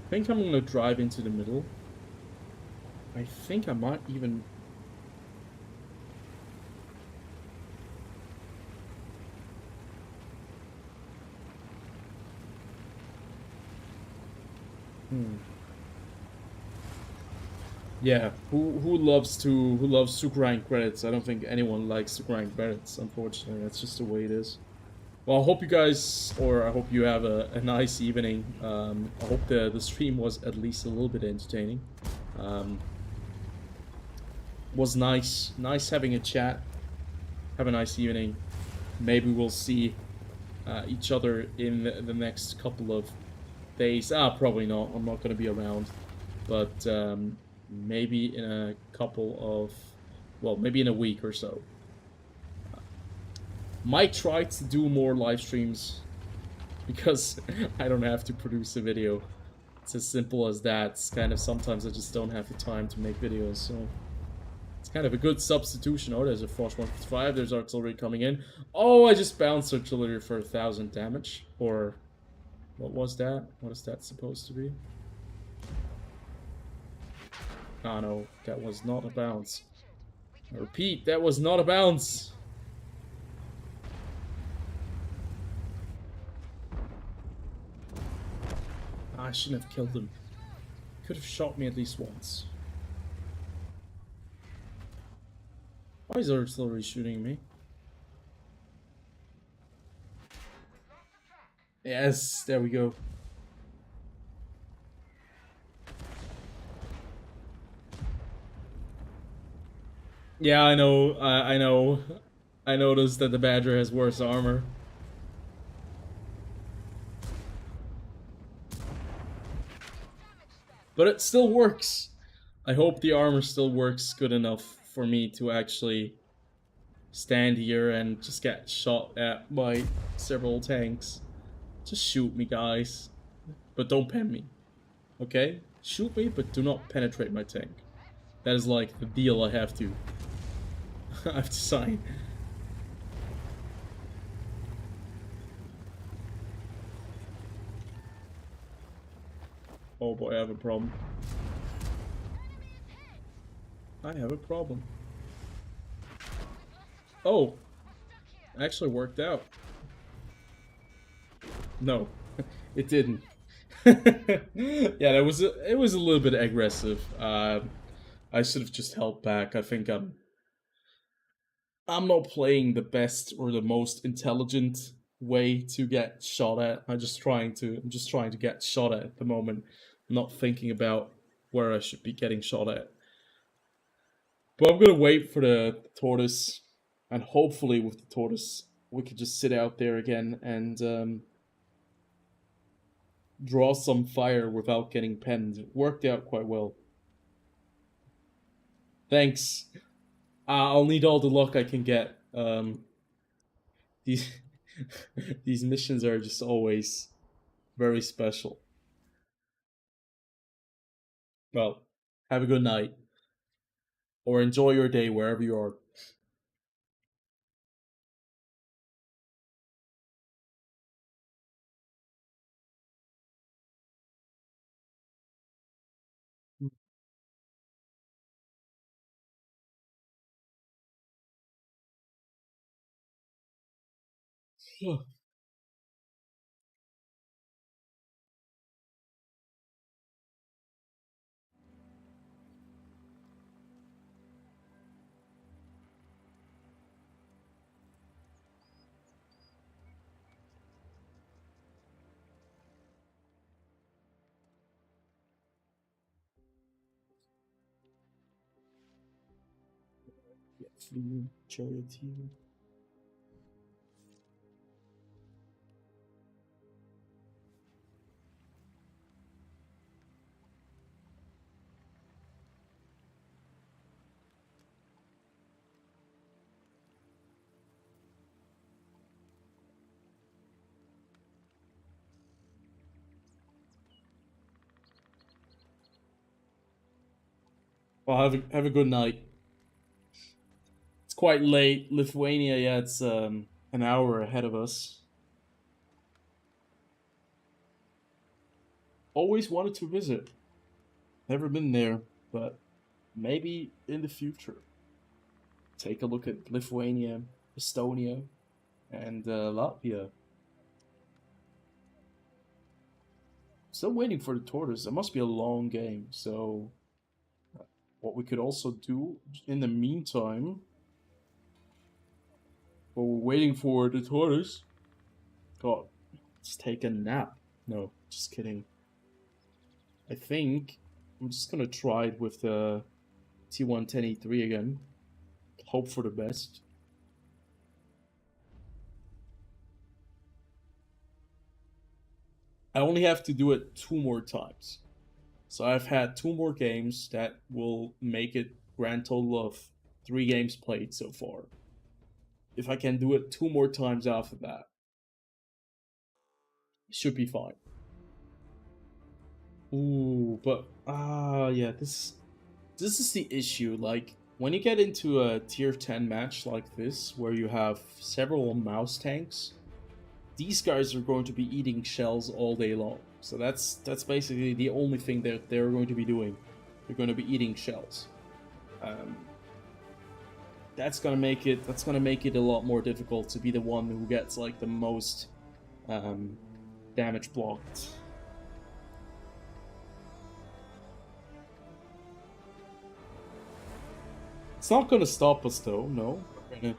I think I'm gonna drive into the middle. I think I might even. Yeah, who loves super rank credits? I don't think anyone likes super rank credits. Unfortunately, that's just the way it is. Well, I hope you guys, or I hope you have a nice evening. I hope the stream was at least a little bit entertaining. Was nice having a chat. Have a nice evening. Maybe we'll see each other in the next couple of days. Probably not. I'm not going to be around. But maybe in a couple of, well, maybe in a week or so. Might try to do more live streams because I don't have to produce a video. It's as simple as that. It's kind of sometimes I just don't have the time to make videos, so it's kind of a good substitution. Oh, there's a Frost 155. There's artillery coming in. Oh, I just bounced artillery for 1,000 damage. Or what was that? What is that supposed to be? Oh no, that was not a bounce. I repeat, that was not a bounce. I shouldn't have killed him. Could have shot me at least once. Why is artillery shooting me? Yes, there we go. Yeah, I know. I know. I noticed that the Badger has worse armor. But it still works. I hope the armor still works good enough for me to actually stand here and just get shot at by several tanks. Just shoot me, guys. But don't pen me. Okay? Shoot me, but do not penetrate my tank. That is like the deal I have to I have to sign. Oh boy, I have a problem. I have a problem. Oh, actually worked out. No, it didn't. Yeah, it was a little bit aggressive. I should have just held back. I think I'm not playing the best or the most intelligent way to get shot at. I'm just trying to get shot at the moment. I'm not thinking about where I should be getting shot at. But I'm gonna wait for the Tortoise. And hopefully with the tortoise, we could just sit out there again and draw some fire without getting penned. It worked out quite well. Thanks. I'll need all the luck I can get. These these missions are just always very special. Well, have a good night or enjoy your day wherever you are. Charity. Well, have a good night. It's quite late. Lithuania, yeah, it's an hour ahead of us. Always wanted to visit. Never been there, but maybe in the future. Take a look at Lithuania, Estonia, and Latvia. Still waiting for the tortoise. It must be a long game. So, what we could also do in the meantime, while we're waiting for the tortoise, God, let's take a nap. No, just kidding. I think I'm just gonna try it with the T1 10E3 again. Hope for the best. I only have to do it 2 more times. So I've had 2 more games that will make it grand total of 3 games played so far. If I can do it 2 more times after that, it should be fine. Ooh, but yeah, this is the issue. Like when you get into a tier 10 match like this, where you have several mouse tanks, these guys are going to be eating shells all day long. So that's basically the only thing that they're going to be doing. They're going to be eating shells. Um, that's gonna make it a lot more difficult to be the one who gets like the most damage blocked. It's not gonna stop us though. No, we're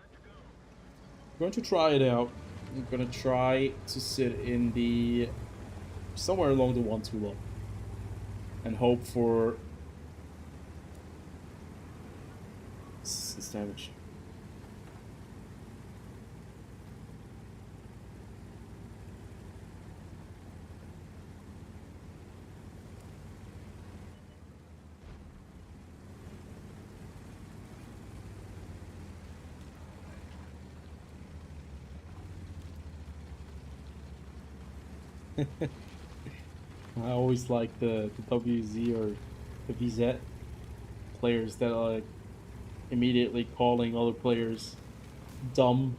going to try it out. I'm gonna try to sit in the somewhere along the 1-2 line and hope for this damage. I always like the WZ or the VZ players that are like immediately calling other players dumb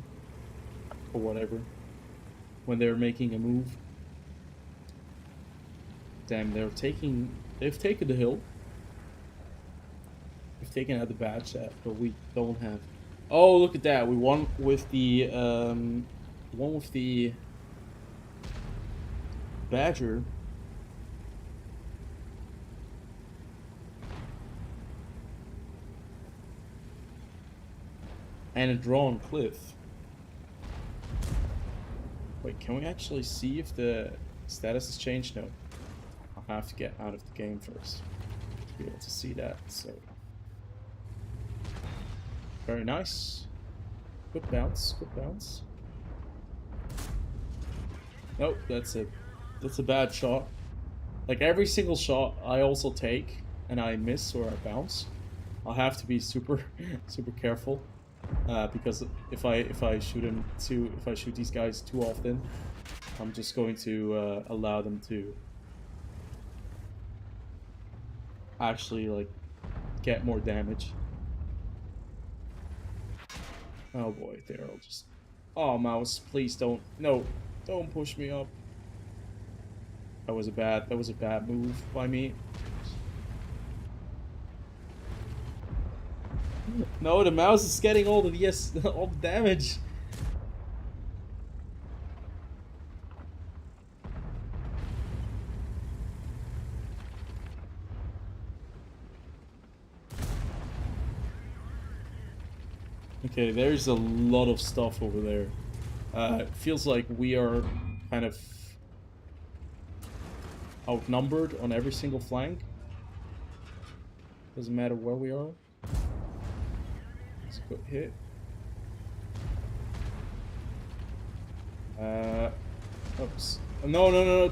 or whatever when they're making a move. Damn, they've taken the hill. They've taken out the badge that but we don't have. Oh, look at that. We won with the Badger. And a drawn cliff. Wait, can we actually see if the status has changed? No. I'll have to get out of the game first to be able to see that. So very nice. Good bounce. Good bounce. Nope, that's a bad shot. Like every single shot I also take and I miss or I bounce. I'll have to be super super careful. Because if I shoot these guys too often, I'm just going to allow them to actually like get more damage. Oh boy, they're all just. Oh, mouse, please don't. No, don't push me up. That was a bad move by me. No, the mouse is getting all the all the damage. Okay, there's a lot of stuff over there. It feels like we are kind of outnumbered on every single flank. Doesn't matter where we are. It's a good hit. Oops. No,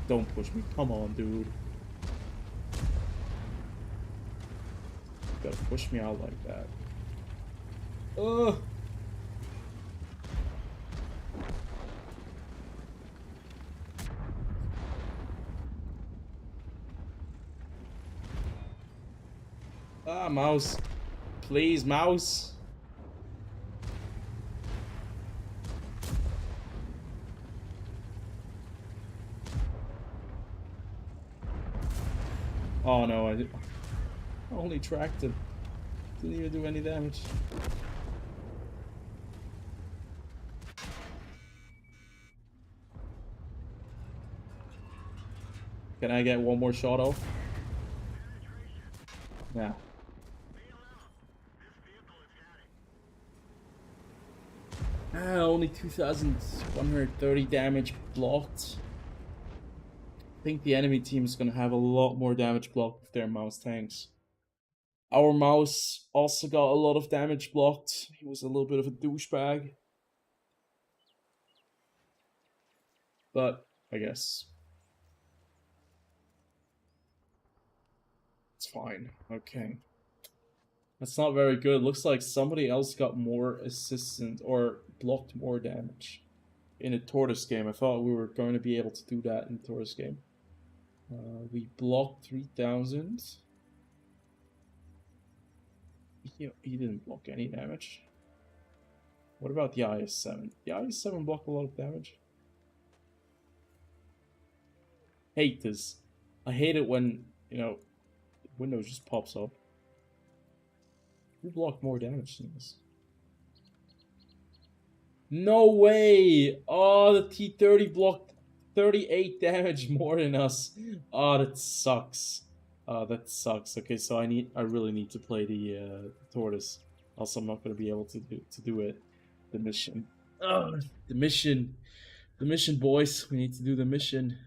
don't push me. Come on, dude. You gotta push me out like that. Ugh. Ah, mouse. Please, mouse. Oh no, I only tracked him. Didn't even do any damage. Can I get one more shot off? Yeah. Only 2,130 damage blocked. I think the enemy team is gonna have a lot more damage blocked with their mouse tanks. Our mouse also got a lot of damage blocked. He was a little bit of a douchebag. But, I guess. It's fine. Okay. That's not very good. Looks like somebody else got more assistant or blocked more damage in a Tortoise game. I thought we were going to be able to do that in the Tortoise game. We blocked 3,000. He didn't block any damage. What about the IS-7? The IS-7 blocked a lot of damage. Hate this. I hate it when, you know, Windows just pops up. Who blocked more damage than this? No way! Oh, the T-30 blocked 38 damage more than us. Oh, that sucks. Oh, that sucks. Okay, so I really need to play the Tortoise. Also, I'm not going to be able to do it. The mission. Oh, the mission. The mission, boys. We need to do the mission.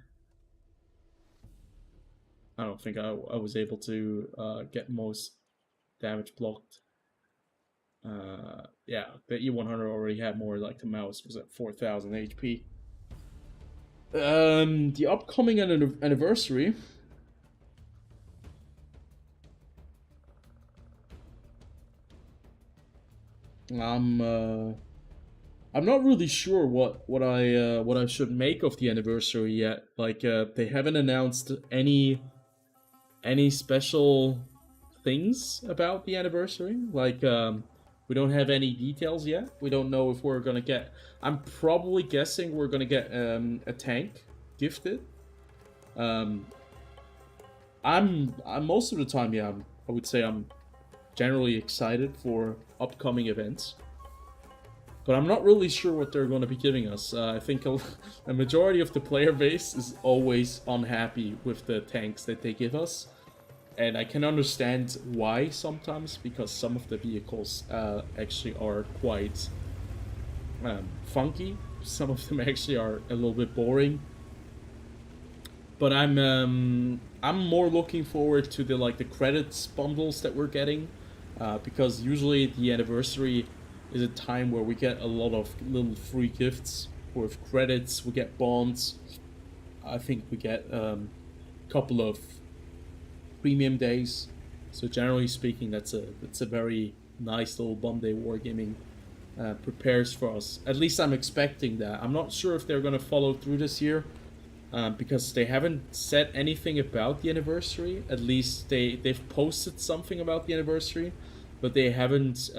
I don't think I was able to get most damage blocked. Yeah, the E100 already had more, like the mouse was at 4,000 HP. The upcoming anniversary. I'm not really sure what I should make of the anniversary yet. Like they haven't announced any special things about the anniversary. Like we don't have any details yet. We don't know if we're gonna get. I'm probably guessing we're gonna get a tank gifted. I'm most of the time, yeah. I would say I'm generally excited for upcoming events, but I'm not really sure what they're going to be giving us. I think a majority of the player base is always unhappy with the tanks that they give us. And I can understand why sometimes, because some of the vehicles actually are quite funky. Some of them actually are a little bit boring. But I'm more looking forward to the credits bundles that we're getting, because usually the anniversary is a time where we get a lot of little free gifts with credits. We get bonds. I think we get a couple of premium days. So generally speaking, that's a very nice little Monday wargaming prepares for us. At least I'm expecting that. I'm not sure if they're gonna follow through this year. Because they haven't said anything about the anniversary. At least they've posted something about the anniversary, but they haven't.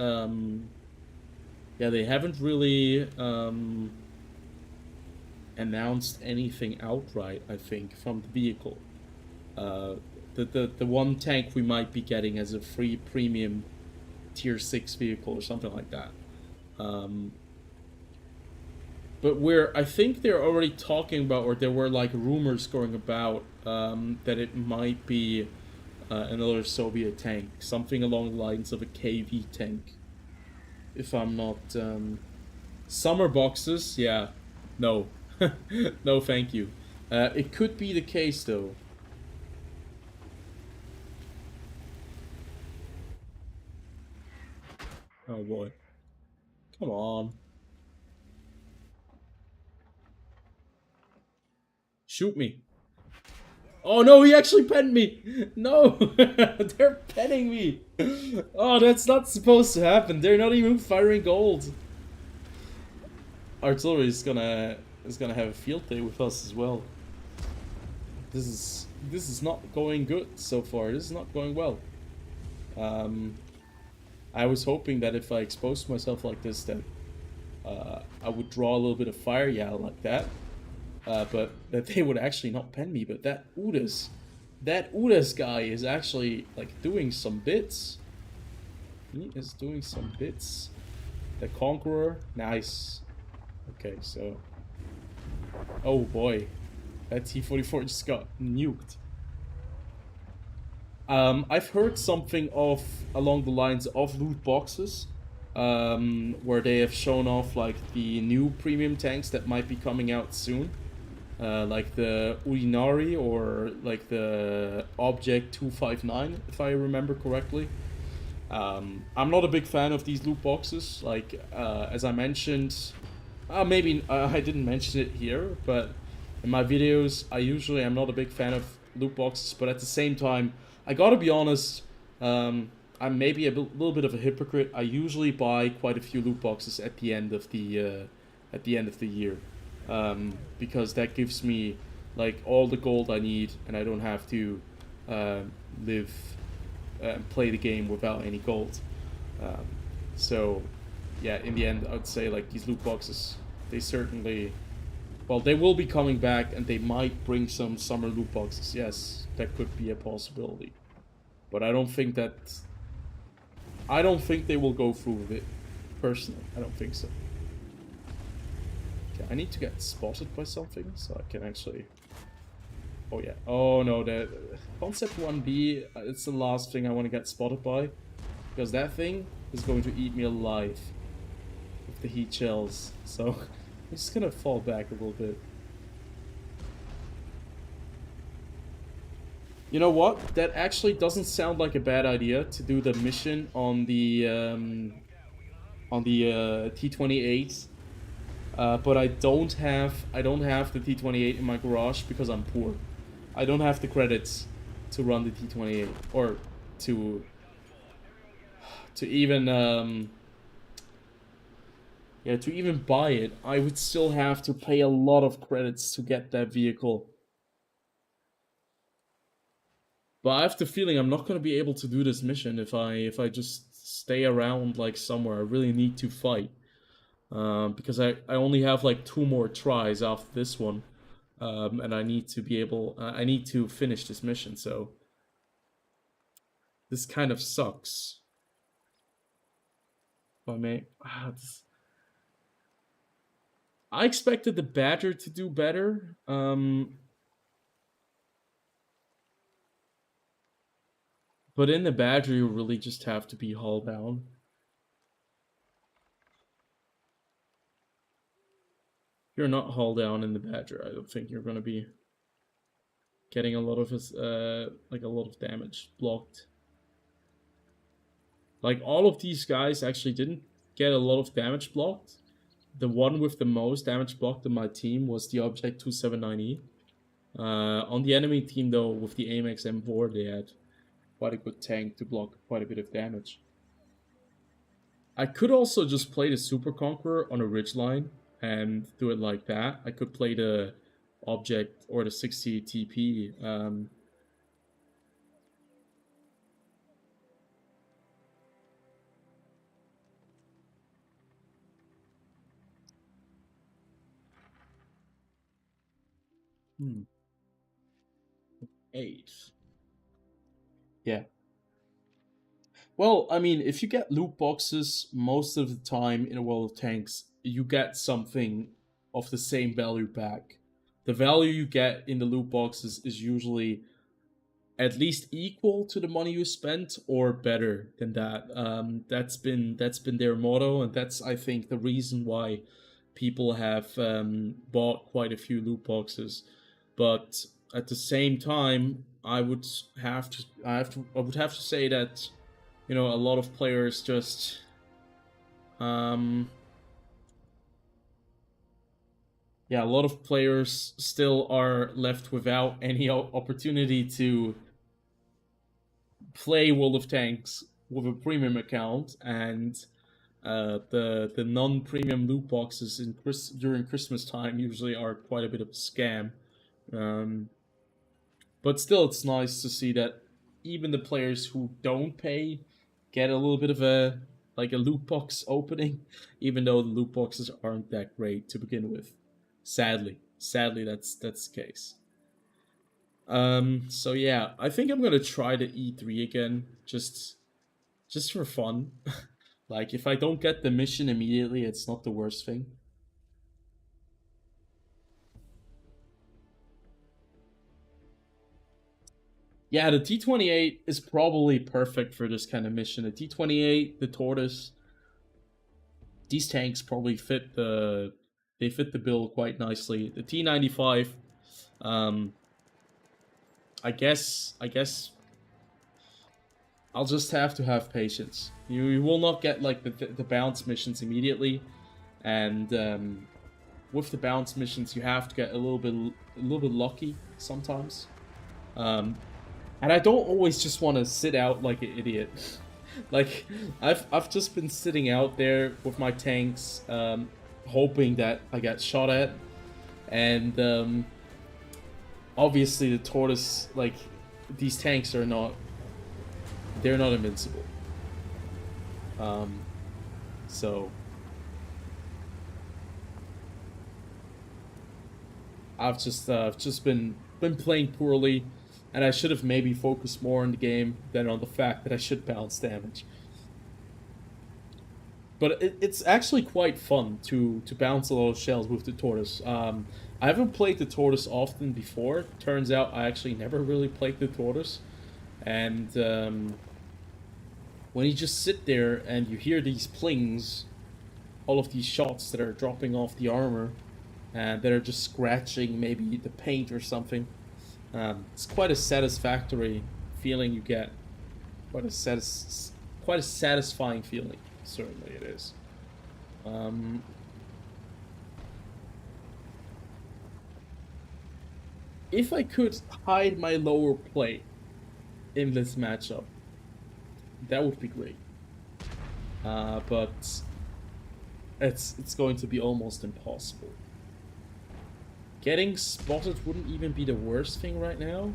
Yeah, they haven't really announced anything outright. I think from the vehicle. Uh, the one tank we might be getting as a free premium tier 6 vehicle or something like that. Um, But I think they're already talking about, or there were like rumors going about that it might be another Soviet tank, something along the lines of a KV tank. If I'm not summer boxes, yeah, no, no, thank you. It could be the case though. Oh boy, come on, shoot me. Oh no, he actually penned me! No! They're penning me! Oh, that's not supposed to happen. They're not even firing gold. Artillery is gonna have a field day with us as well. This is not going good so far. This is not going well. Um, I was hoping that if I exposed myself like this, that I would draw a little bit of fire, yeah, like that. But that they would actually not pen me. But that Udas guy is actually like doing some bits. He is doing some bits. The Conqueror, nice. Okay, so, oh boy, that T-44 just got nuked. I've heard something of along the lines of loot boxes, where they have shown off like the new premium tanks that might be coming out soon. Like the Uinari or like the Object 259, if I remember correctly. I'm not a big fan of these loot boxes. Like, as I mentioned, maybe I didn't mention it here, but in my videos, I usually am not a big fan of loot boxes. But at the same time, I gotta be honest, I'm maybe a little bit of a hypocrite. I usually buy quite a few loot boxes at the end of the year. Because that gives me like all the gold I need, and I don't have to live play the game without any gold. Um, so, yeah, in the end, I would say like these loot boxes, they certainly, well, they will be coming back, and they might bring some summer loot boxes. Yes, that could be a possibility, but I don't think they will go through with it. Personally, I don't think so. Okay, I need to get spotted by something so I can actually. Oh yeah. Oh no, the Concept 1B, it's the last thing I want to get spotted by. Because that thing is going to eat me alive with the heat shells. So I'm just gonna fall back a little bit. You know what? That actually doesn't sound like a bad idea to do the mission on the T-28. But I don't have the T-28 in my garage because I'm poor. I don't have the credits to run the T-28 or to even to even buy it. I would still have to pay a lot of credits to get that vehicle. But I have the feeling I'm not gonna be able to do this mission if I just stay around like somewhere. I really need to fight. Because I only have like 2 more tries after this one, and I need to be able. I need to finish this mission, so this kind of sucks. I mean, I expected the Badger to do better. But in the Badger, you really just have to be hull down. If you're not hull down in the Badger, I don't think you're gonna be getting a lot of like a lot of damage blocked. Like all of these guys actually didn't get a lot of damage blocked. The one with the most damage blocked in my team was the Object 279E. On the enemy team, though, with the Amex M4, they had quite a good tank to block quite a bit of damage. I could also just play the Super Conqueror on a ridgeline and do it like that. I could play the Object or the 60 TP. Hmm. 8. Yeah. Well, I mean, if you get loot boxes most of the time in a World of Tanks, you get something of the same value back. The value you get in the loot boxes is usually at least equal to the money you spent or better than that. That's been their motto, and that's, I think, the reason why people have bought quite a few loot boxes. But at the same time, I would have to say that, you know, a lot of players just um yeah, a lot of players still are left without any opportunity to play World of Tanks with a premium account, and the non-premium loot boxes during Christmas time usually are quite a bit of a scam. Um, but still, it's nice to see that even the players who don't pay get a little bit of a like a loot box opening, even though the loot boxes aren't that great to begin with. Sadly, that's the case. So yeah, I think I'm gonna try the E3 again, just for fun. Like, if I don't get the mission immediately, it's not the worst thing. Yeah, the T28 is probably perfect for this kind of mission. The T28, the Tortoise, these tanks probably fit the bill quite nicely. The T95, um, I guess I'll just have to have patience. You will not get like the bounce missions immediately, and with the bounce missions, you have to get a little bit lucky sometimes. Um, and I don't always just want to sit out like an idiot. Like, I've just been sitting out there with my tanks, hoping that I get shot at, and obviously the Tortoise, like, these tanks are not, they're not invincible. Um, so I've just been playing poorly, and I should have maybe focused more on the game than on the fact that I should balance damage. But it's actually quite fun to bounce a lot of shells with the Tortoise. I haven't played the Tortoise often before. Turns out I actually never really played the Tortoise, and when you just sit there and you hear these plings, all of these shots that are dropping off the armor, and that are just scratching maybe the paint or something. It's quite a satisfactory feeling you get. Quite a quite a satisfying feeling. Certainly, it is. Um, if I could hide my lower plate in this matchup, that would be great. But it's going to be almost impossible. Getting spotted wouldn't even be the worst thing right now.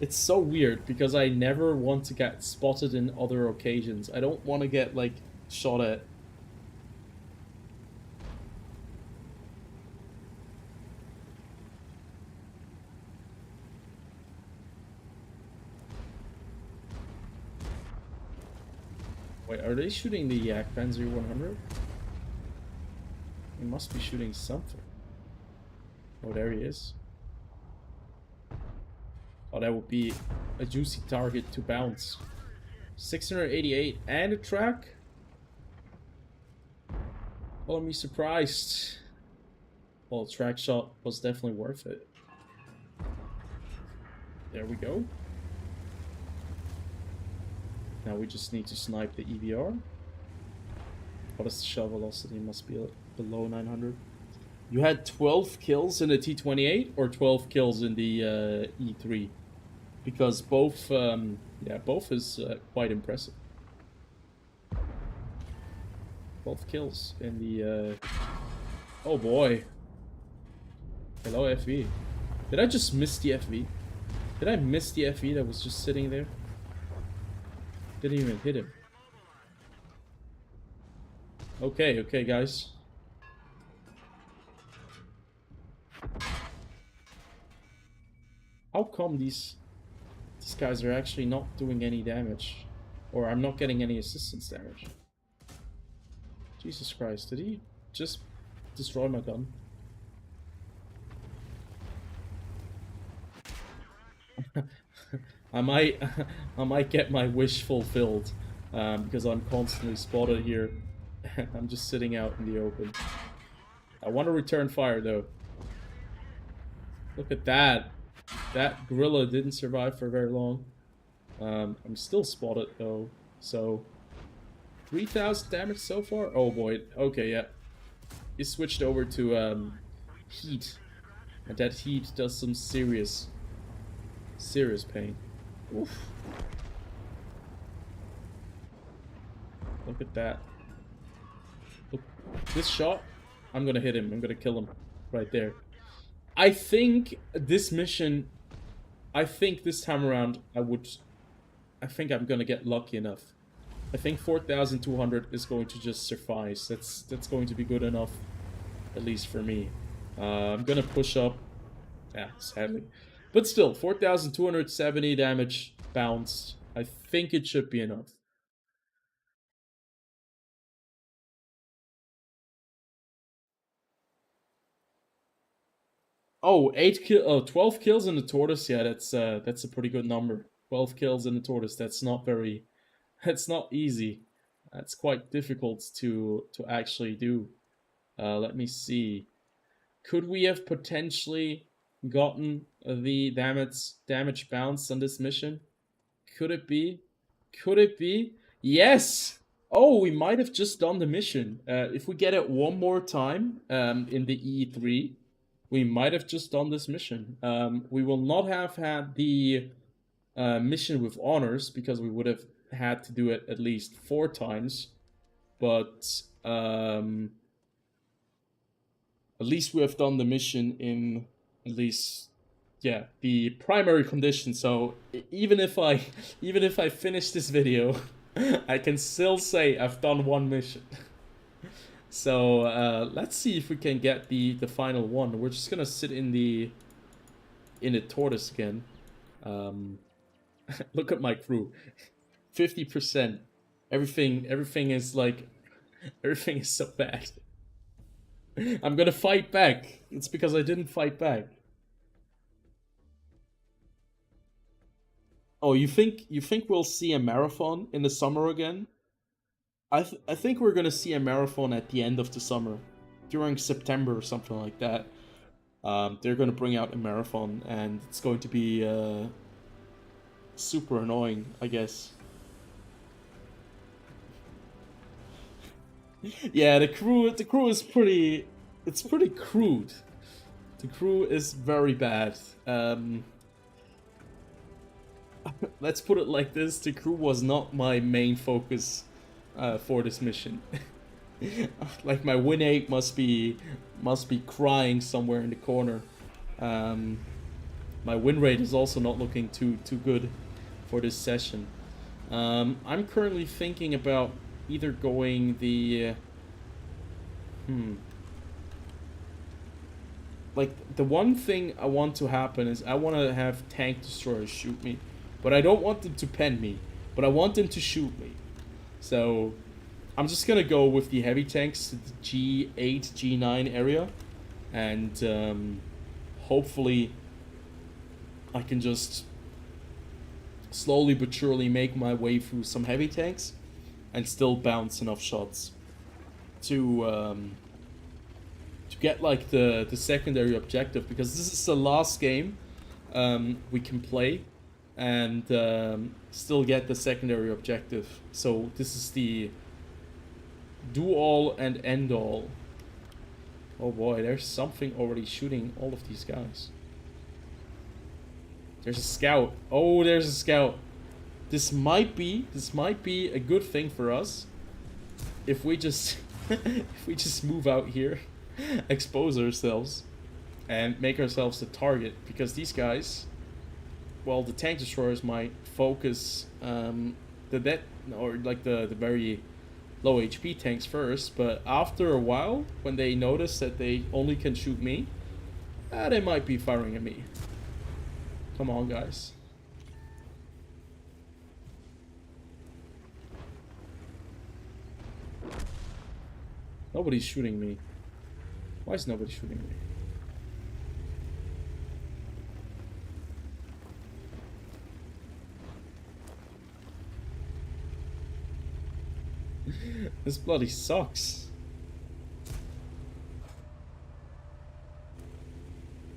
It's so weird because I never want to get spotted in other occasions. I don't want to get, like, shot at. Wait, are they shooting the Yak Panzer 100? He must be shooting something. Oh, there he is. Oh, that would be a juicy target to bounce. 688 and a track? Well, I'm surprised. Well, track shot was definitely worth it. There we go. Now we just need to snipe the EVR. What is the shell velocity? Must be below 900. You had 12 kills in the T28 or 12 kills in the E3? Because both, yeah, both is quite impressive. 12 kills in the, oh boy. Hello, FV. Did I just miss the FV? Did I miss the FV that was just sitting there? Didn't even hit him. Okay, okay, guys. How come these guys are actually not doing any damage? Or I'm not getting any assistance damage? Jesus Christ, did he just destroy my gun? I might get my wish fulfilled because I'm constantly spotted here. I'm just sitting out in the open. I want to return fire though. Look at that. That gorilla didn't survive for very long. I'm still spotted though, so 3,000 damage so far. Oh boy. Okay, yeah. He switched over to heat, and that heat does some serious pain. Oof. Look at that. Look, this shot, I'm gonna hit him. I'm gonna kill him right there. I think this mission, I think this time around, I think I'm gonna get lucky enough. I think 4,200 is going to just suffice. That's going to be good enough, at least for me. I'm gonna push up. Yeah, sadly. But still, 4,270 damage bounced. I think it should be enough. Oh, 12 kills in the Tortoise. Yeah, that's a pretty good number. 12 kills in the Tortoise. That's not very, that's not easy. That's quite difficult to actually do. Let me see. Could we have potentially gotten the damage bounce on this mission? Could it be? Could it be? Yes! Oh, we might have just done the mission. If we get it one more time in the E3, we might have just done this mission. We will not have had the mission with honors because we would have had to do it at least 4 times. But at least we have done the mission in at least, yeah, the primary condition. So even if I finish this video, I can still say I've done one mission. So let's see if we can get the final one. We're just gonna sit in the Tortoise again. Look at my crew, 50%. Everything is like, everything is so bad. I'm gonna fight back. It's because I didn't fight back. Oh, you think we'll see a marathon in the summer again? I think we're gonna see a marathon at the end of the summer, during September or something like that. They're gonna bring out a marathon, and it's going to be super annoying, I guess. Yeah, the crew is pretty. It's pretty crude. The crew is very bad. Let's put it like this: the crew was not my main focus for this mission. Like my win rate must be crying somewhere in the corner. My win rate is also not looking too good for this session. I'm currently thinking about either going the like, the one thing I want to happen is I want to have tank destroyers shoot me, but I don't want them to pen me, but I want them to shoot me. So I'm just gonna go with the heavy tanks to the G8, G9 area, and hopefully I can just slowly but surely make my way through some heavy tanks and still bounce enough shots to get like the secondary objective, because this is the last game we can play and still get the secondary objective. So this is the do all and end all. Oh boy, there's something already shooting all of these guys. There's a scout. Oh, there's a scout. This might be a good thing for us if we just if we just move out here, expose ourselves, and make ourselves the target, because these guys, well, the tank destroyers might focus the dead or like the very low HP tanks first, but after a while, when they notice that they only can shoot me, they might be firing at me. Come on, guys. Nobody's shooting me. Why is nobody shooting me? This bloody sucks.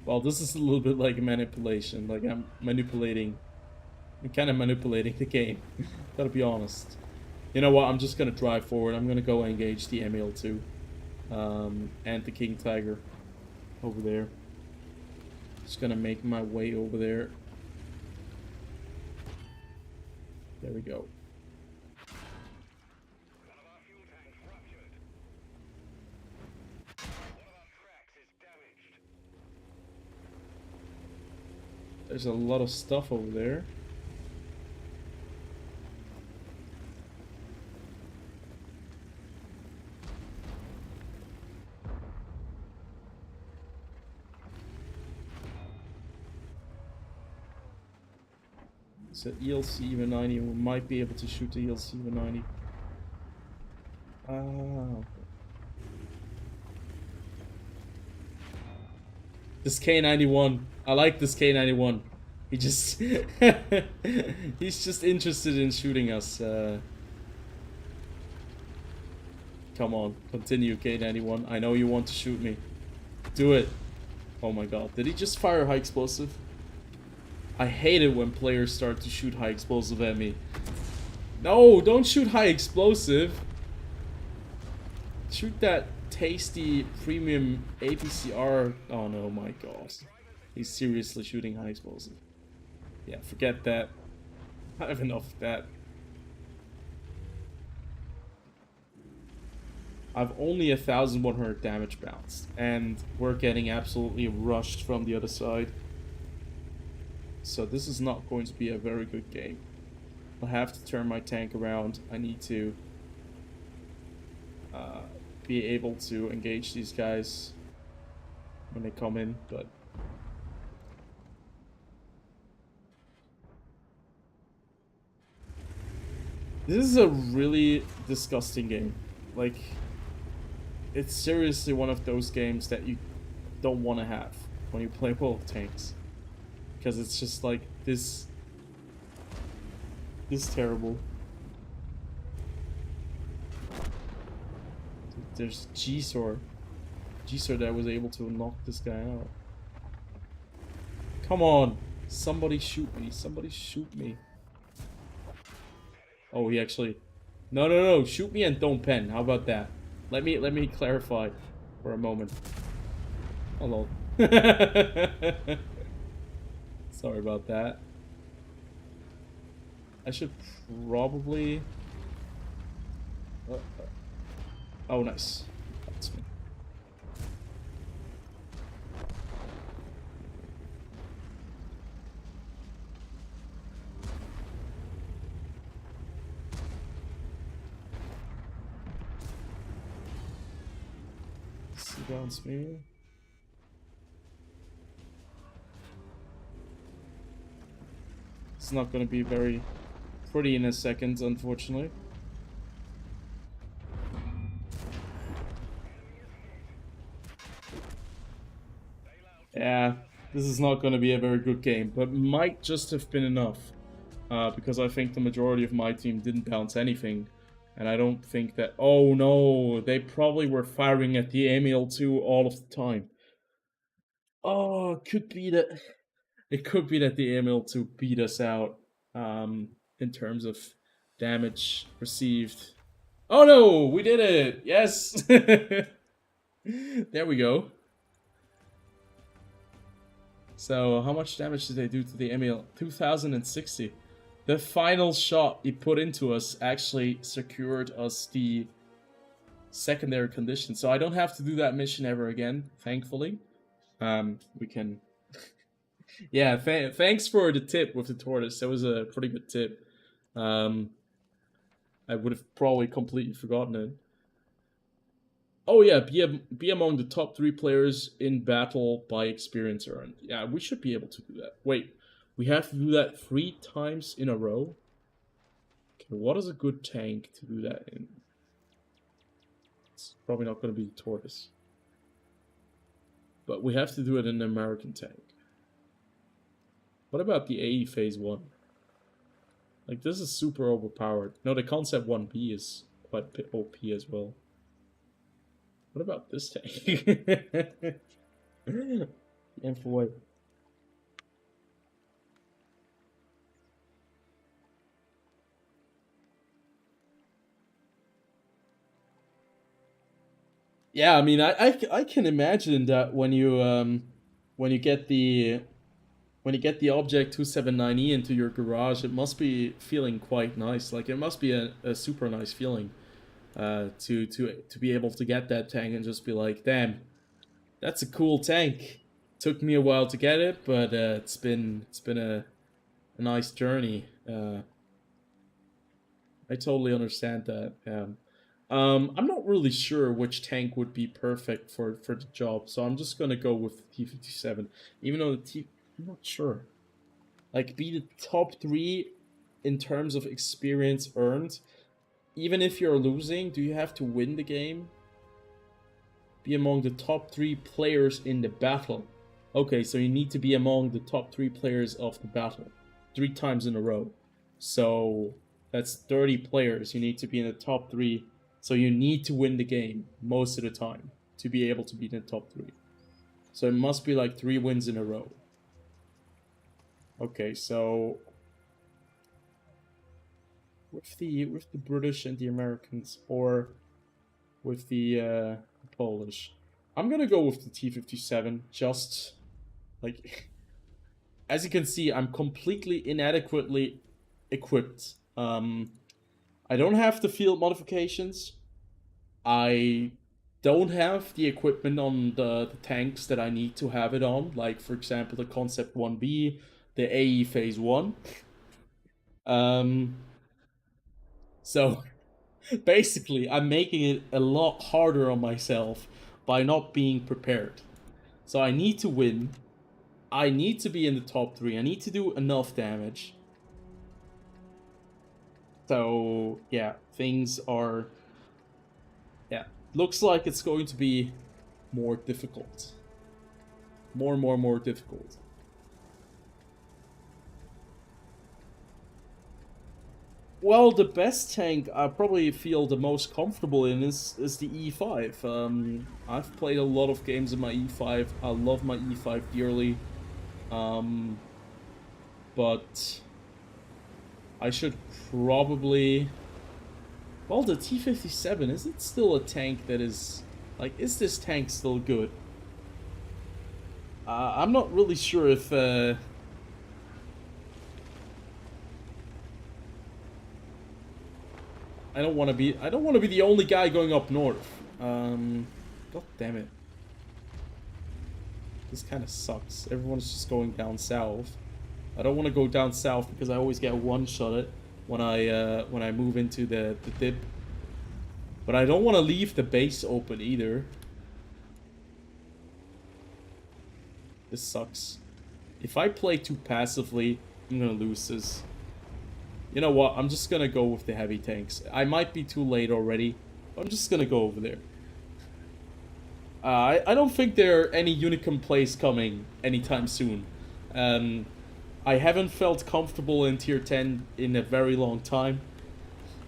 Well, this is a little bit like manipulation. Like I'm kind of manipulating the game. Gotta be honest. You know what? I'm just gonna drive forward. I'm gonna go engage the ML2 and the King Tiger over there. Just gonna make my way over there. There we go. There's a lot of stuff over there. So ELC even 90, we might be able to shoot the ELC even 90. Ah. This K91. I like this K91. He just he's just interested in shooting us. Come on, continue, K91. I know you want to shoot me. Do it. Oh my god, did he just fire high explosive? I hate it when players start to shoot high explosive at me. No, don't shoot high explosive. Shoot that tasty premium APCR. Oh no, my god. He's seriously shooting high explosive. Yeah, forget that. I have enough of that. I've only 1,100 damage bounced, and we're getting absolutely rushed from the other side. So this is not going to be a very good game. I'll have to turn my tank around. I need to be able to engage these guys when they come in, but this is a really disgusting game. Like, it's seriously one of those games that you don't want to have when you play World of Tanks. Because it's just like this terrible. There's G-Sor that was able to knock this guy out. Come on, somebody shoot me, somebody shoot me. Oh, he actually, no, shoot me and don't pen. How about that? Let me clarify for a moment. Hello. Sorry about that. I should probably... Oh, nice. That's me. See down me. It's not going to be very pretty in a second, unfortunately. Yeah, this is not going to be a very good game, but might just have been enough. Because I think the majority of my team didn't bounce anything. And I don't think that... Oh no, they probably were firing at the ML2 all of the time. Oh, could be that... It could be that the AML2 beat us out in terms of damage received. Oh no, we did it! Yes! There we go. So, how much damage did they do to the Emil? 2060. The final shot he put into us actually secured us the secondary condition. So I don't have to do that mission ever again, thankfully. We can... Yeah, thanks for the tip with the tortoise. That was a pretty good tip. I would have probably completely forgotten it. Oh yeah, be among the top 3 players in battle by experience earned. Yeah, we should be able to do that. Wait, we have to do that 3 times in a row? Okay, what is a good tank to do that in? It's probably not going to be the Tortoise. But we have to do it in an American tank. What about the AE Phase 1? Like, this is super overpowered. No, the Concept 1B is quite OP as well. What about this tank? And for what? Yeah, I mean, I can imagine that when you get the object 279E into your garage, it must be feeling quite nice. Like, it must be a super nice feeling to be able to get that tank and just be like, damn, that's a cool tank. Took me a while to get it, but it's been a nice journey. I totally understand that. I'm not really sure which tank would be perfect for the job, so I'm just gonna go with the T-57. Even though I'm not sure. Like, be the top 3 in terms of experience earned. Even if you're losing, do you have to win the game? Be among the top 3 players in the battle. Okay, so you need to be among the top 3 players of the battle 3 times in a row. So that's 30 players. You need to be in the top 3. So you need to win the game most of the time to be able to be in the top 3. So it must be like 3 wins in a row. Okay, so with the British and the Americans, or with the Polish, I'm gonna go with the T-57. Just like, as you can see, I'm completely inadequately equipped. I don't have the field modifications. I don't have the equipment on the tanks that I need to have it on, like, for example, the Concept 1B, the AE Phase 1. So, basically, I'm making it a lot harder on myself by not being prepared. So I need to win. I need to be in the top 3. I need to do enough damage. So, yeah, things are... Yeah, looks like it's going to be more difficult. More difficult. Well, the best tank I probably feel the most comfortable in is the E5. I've played a lot of games in my E5. I love my E5 dearly. But I should probably... Well, the T-57, is it still a tank that is... Like, is this tank still good? I'm not really sure if... I don't want to be the only guy going up north. God damn it. This kind of sucks. Everyone's just going down south. I don't want to go down south because I always get one-shotted when I move into the dip. But I don't want to leave the base open either. This sucks. If I play too passively, I'm gonna lose this. You know what? I'm just gonna go with the heavy tanks. I might be too late already, but I'm just gonna go over there. I don't think there are any Unicum plays coming anytime soon. I haven't felt comfortable in tier 10 in a very long time.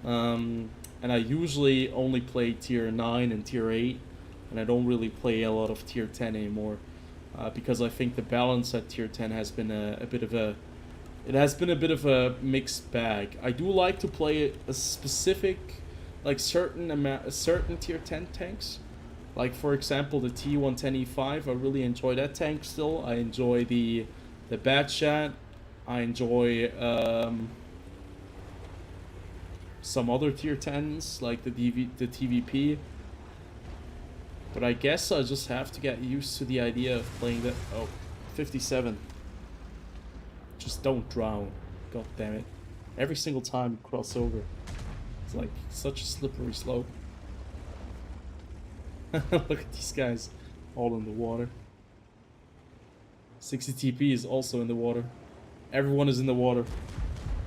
And I usually only play tier 9 and tier 8, and I don't really play a lot of tier 10 anymore. because I think the balance at tier 10 has been a bit of a... It has been a bit of a mixed bag. I do like to play a specific, like certain tier 10 tanks. Like for example the T110E5, I really enjoy that tank still. I enjoy the Batchat. I enjoy some other tier 10s like the TVP. But I guess I just have to get used to the idea of playing that. Oh, 57. Just don't drown. God damn it. Every single time you cross over. It's like such a slippery slope. Look at these guys. All in the water. 60 TP is also in the water. Everyone is in the water.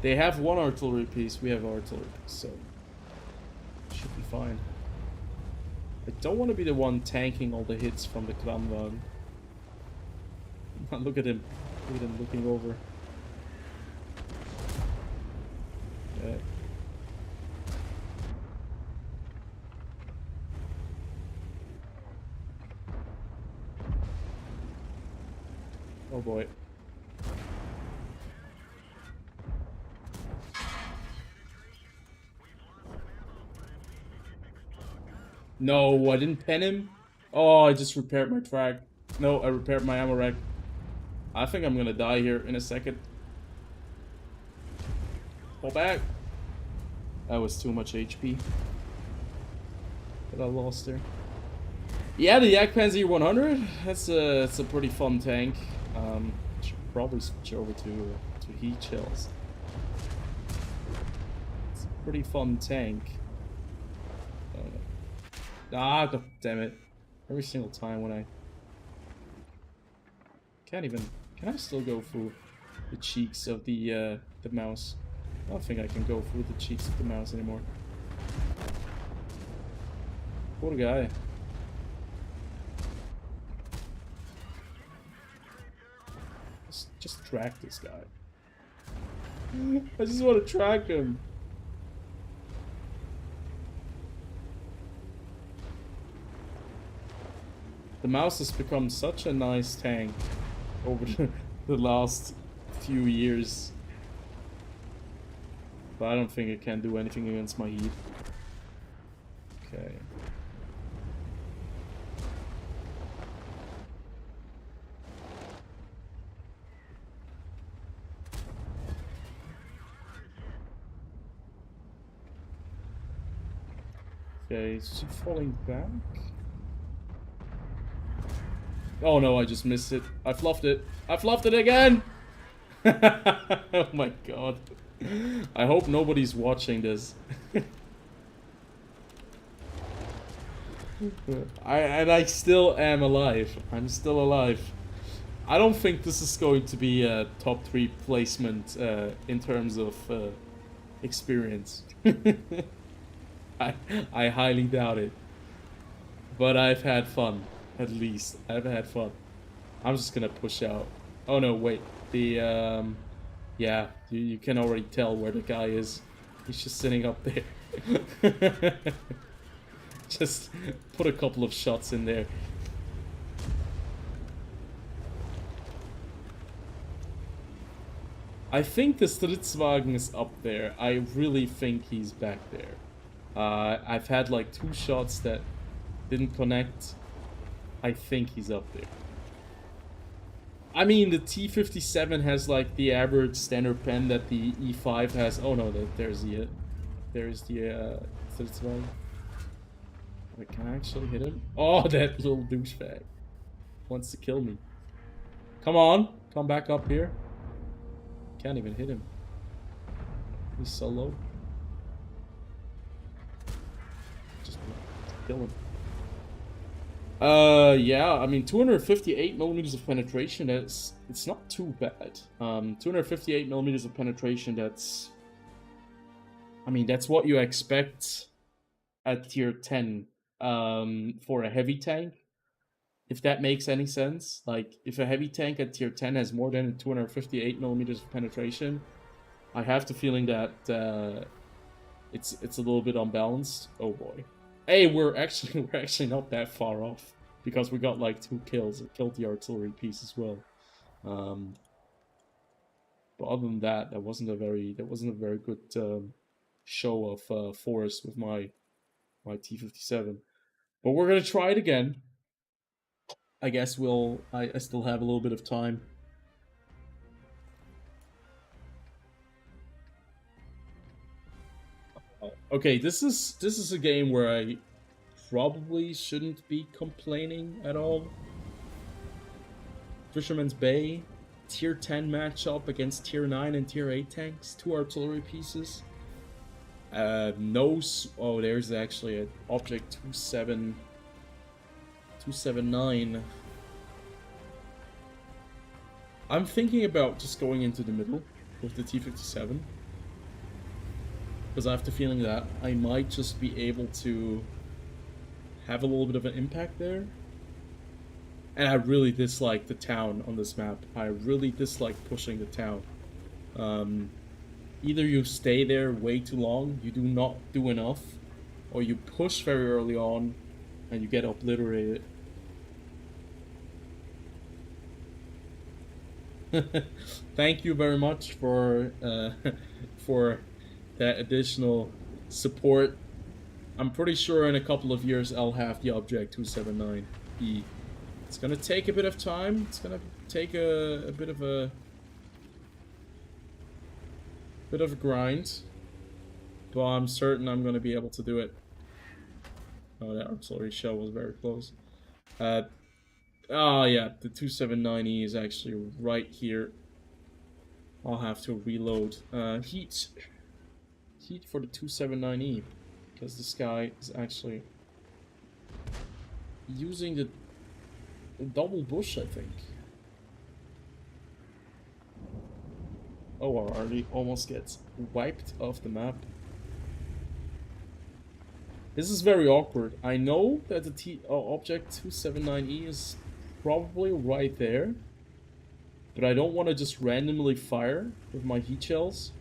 They have one artillery piece. We have artillery piece, so should be fine. I don't want to be the one tanking all the hits from the Kranwagen. Look at him. Look at him looking over. Okay. Oh boy. No, I didn't pen him. Oh, I just repaired my track. No, I repaired my ammo rack. I think I'm gonna die here in a second. Fall back. That was too much HP that I lost there. Yeah, the Jagdpanzer 100. That's a pretty fun tank. Should probably switch over to heat shells. It's a pretty fun tank. Ah, God damn it! Every single time when I can't even. Can I still go through the cheeks of the mouse? I don't think I can go through the cheeks of the mouse anymore. Poor guy. Just track this guy. I just want to track him. The mouse has become such a nice tank over the last few years. But I don't think it can do anything against my heat. Okay. Okay, is he falling back? Oh no, I just missed it. I fluffed it. I fluffed it again! Oh my god. I hope nobody's watching this. I still am alive. I'm still alive. I don't think this is going to be a top 3 placement in terms of experience. I highly doubt it. But I've had fun. At least I've had fun. I'm just gonna push out. Oh no, wait. The yeah, you can already tell where the guy is. He's just sitting up there. Just put a couple of shots in there. I think the Stritzwagen is up there. I really think he's back there. I've had like 2 shots that didn't connect. I think he's up there. I mean, the T57 has like the average standard pen that the E5 has. Oh no, there's the Stritzwagen. Wait, can I actually hit him? Oh, that little douchebag wants to kill me. Come on, come back up here. Can't even hit him. He's so low. Just kill him. Yeah, I mean, 258 millimeters of penetration, it's not too bad. 258 millimeters of penetration, that's... I mean, that's what you expect at tier 10 for a heavy tank. If that makes any sense. Like, if a heavy tank at tier 10 has more than 258 millimeters of penetration, I have the feeling that it's a little bit unbalanced. Oh boy. Hey, we're actually not that far off. because we got like 2 kills. It killed the artillery piece as well. But other than that, that wasn't a very good show of force with my T57. But we're gonna try it again. I guess I still have a little bit of time. Okay, this is a game where I probably shouldn't be complaining at all. Fisherman's Bay, tier 10 matchup against tier 9 and tier 8 tanks, 2 artillery pieces. No, oh, there's actually an object 279. I'm thinking about just going into the middle with the T57. Because I have the feeling that I might just be able to have a little bit of an impact there. And I really dislike the town on this map. I really dislike pushing the town. Either you stay there way too long, you do not do enough, or you push very early on and you get obliterated. Thank you very much for that additional support. I'm pretty sure in a couple of years I'll have the Object 279E. It's gonna take a bit of time. It's gonna take a bit of a grind, but I'm certain I'm gonna be able to do it. Oh, that artillery shell was very close. Oh yeah, the 279E is actually right here. I'll have to reload. Heat for the 279E, because this guy is actually using the double bush, I think. Oh, our army almost gets wiped off the map. This is very awkward. I know that the Object 279E is probably right there, but I don't want to just randomly fire with my heat shells,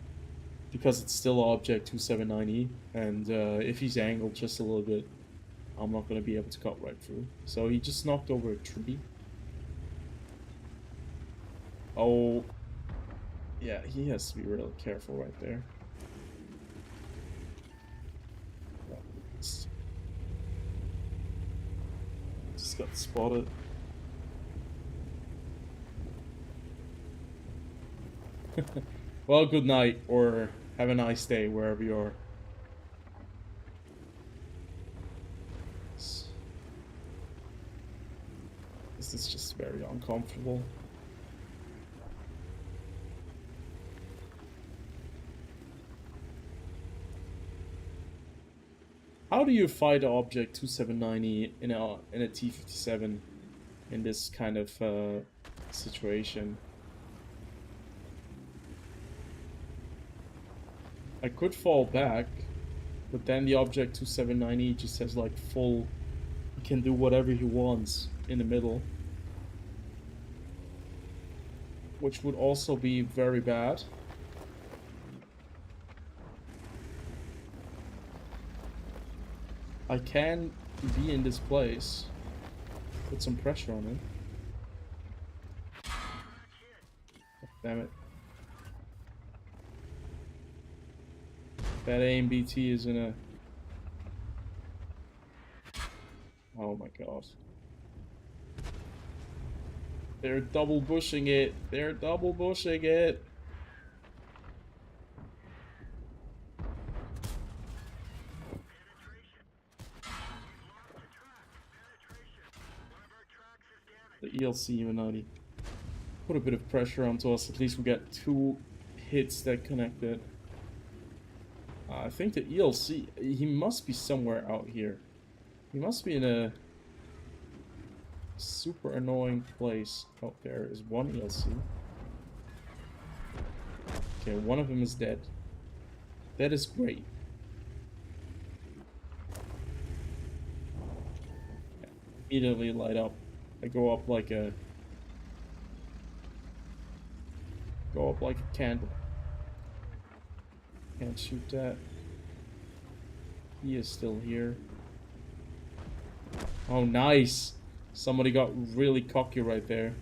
because it's still Object 279E, and if he's angled just a little bit, I'm not going to be able to cut right through. So he just knocked over a tree. Oh, yeah, he has to be really careful right there. Just got spotted. Well, good night, or have a nice day wherever you are. This is just very uncomfortable. How do you fight Object 279E in a T57 in this kind of situation? I could fall back, but then the Object 279E just has like full... He can do whatever he wants in the middle. Which would also be very bad. I can be in this place. Put some pressure on him. Damn it. That AMBT is in a... Oh my god. They're double bushing it. They're double bushing it. The ELC Illuminati. Put a bit of pressure onto us. At least we got 2 hits that connected. I think the ELC... He must be somewhere out here. He must be in a... super annoying place. Oh, there is one ELC. Okay, one of them is dead. That is great. Immediately light up. I go up like a... Go up like a candle. Can't shoot that. He is still here. Oh, nice! Somebody got really cocky right there.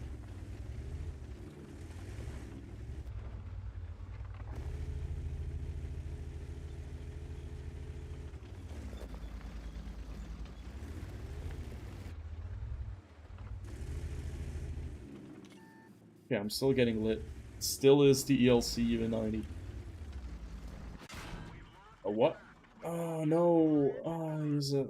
Yeah, I'm still getting lit. Still is the ELC even 90. A what? Oh no. Oh, he's a...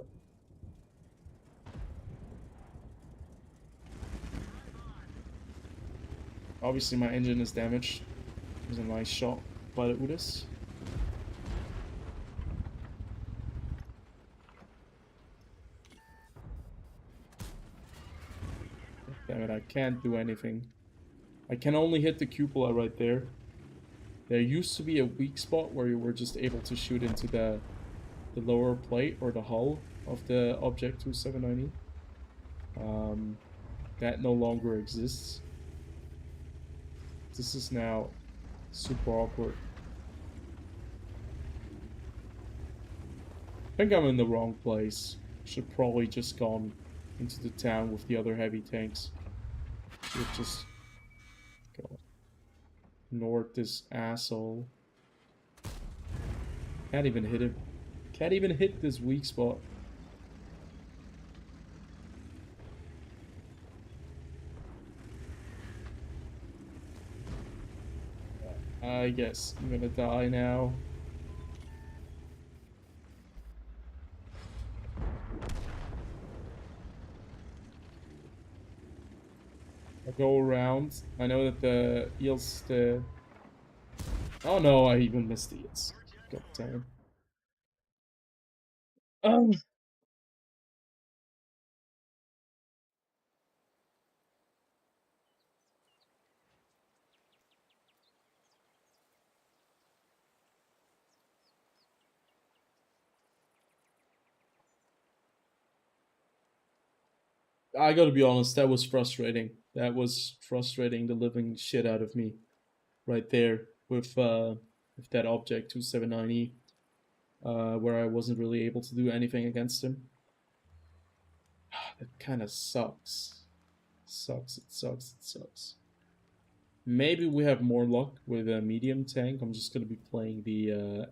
Obviously my engine is damaged. It was a nice shot by the Udis. Damn it, I can't do anything. I can only hit the cupola right there. There used to be a weak spot where you were just able to shoot into the lower plate or the hull of the Object 2790. That no longer exists. This is now super awkward. I think I'm in the wrong place. Should probably just gone into the town with the other heavy tanks. Should just go north this asshole. Can't even hit him. Can't even hit this weak spot. I guess I'm gonna die now. I go around. I know that the eels, the... Oh no, I even missed the eels. God damn. Um, I gotta be honest, that was frustrating. That was frustrating the living shit out of me right there with that object 2790, where I wasn't really able to do anything against him. That kind of sucks. Sucks, it sucks, it sucks. Maybe we have more luck with a medium tank. I'm just gonna be playing the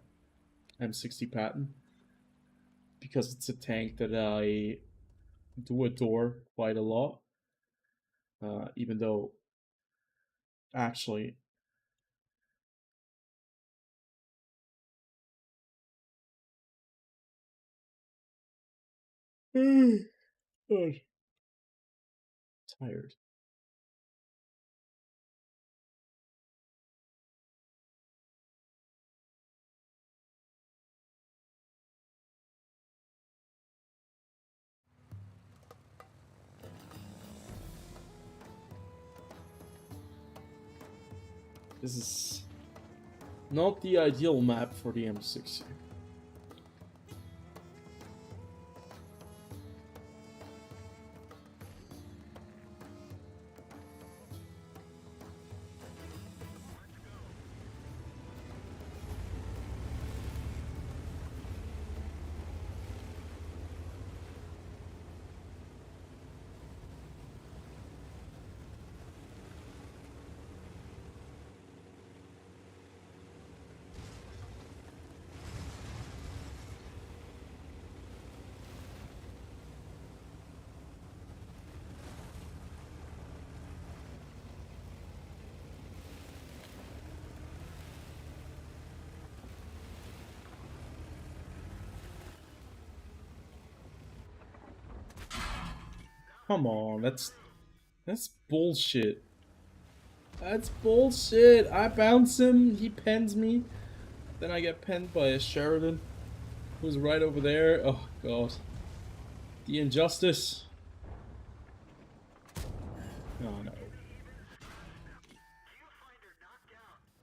M60 Patton because it's a tank that I do adore quite a lot. Even though actually God, tired. This is not the ideal map for the M60. Come on, that's bullshit. That's bullshit. I bounce him, he pens me, then I get penned by a Sheridan who's right over there. Oh god. The injustice. Oh no.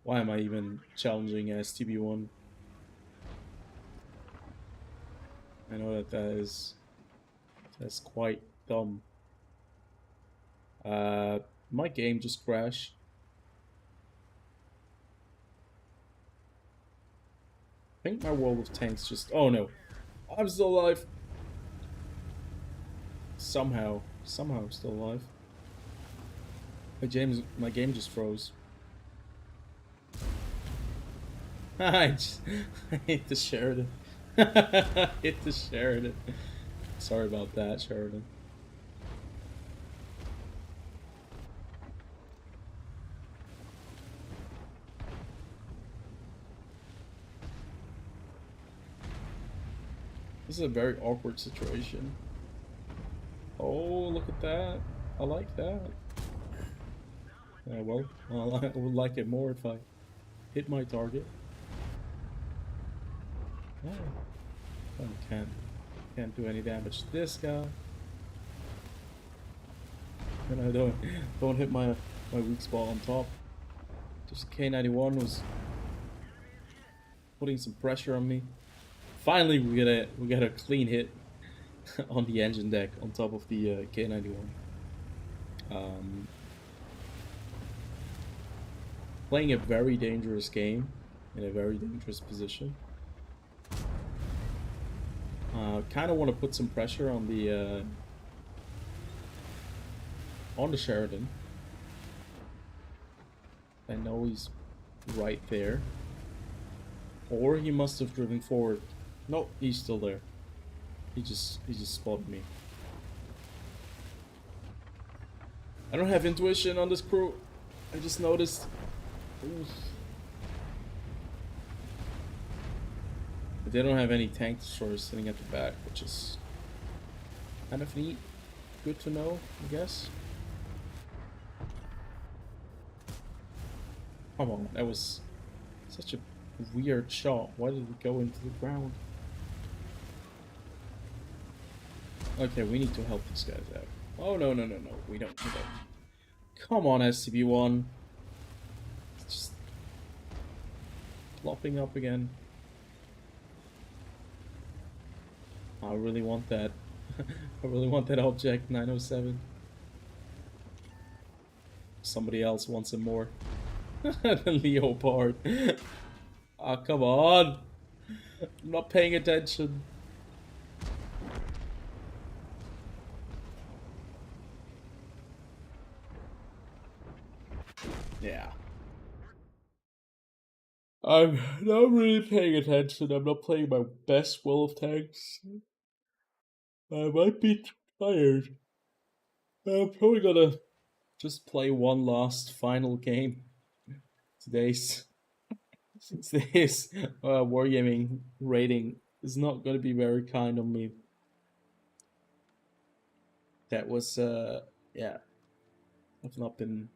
Why am I even challenging STB1? I know that that's quite dumb. My game just crashed. I think my World of Tanks just... Oh no. I'm still alive. Somehow. Somehow I'm still alive. My game just froze. I hate the Sheridan. I hate the Sheridan. Sorry about that, Sheridan. This is a very awkward situation. Oh, look at that. I like that. Well, I would like it more if I hit my target. Oh, I can't do any damage to this guy. And I don't hit my weak spot on top. Just K91 was putting some pressure on me. Finally, we get a clean hit on the engine deck on top of the K91. Playing a very dangerous game in a very dangerous position. Kind of want to put some pressure on the Sheridan. I know he's right there, or he must have driven forward. No, he's still there. He just spotted me. I don't have intuition on this crew. I just noticed. Oof. But they don't have any tank destroyers sitting at the back, which is kind of neat. Good to know, I guess. Come on, that was such a weird shot. Why did it go into the ground? Okay, we need to help these guys out. Oh, no, we don't. Come on, SCP-1. It's just plopping up again. I really want that. I really want that object, 907. Somebody else wants it more. The Leopard. Ah, come on. I'm not paying attention. Yeah. I'm not really paying attention. I'm not playing my best will of tanks. I might be tired. I'm probably gonna just play one last final game. Today's wargaming rating is not gonna be very kind on me. That was yeah. I've not been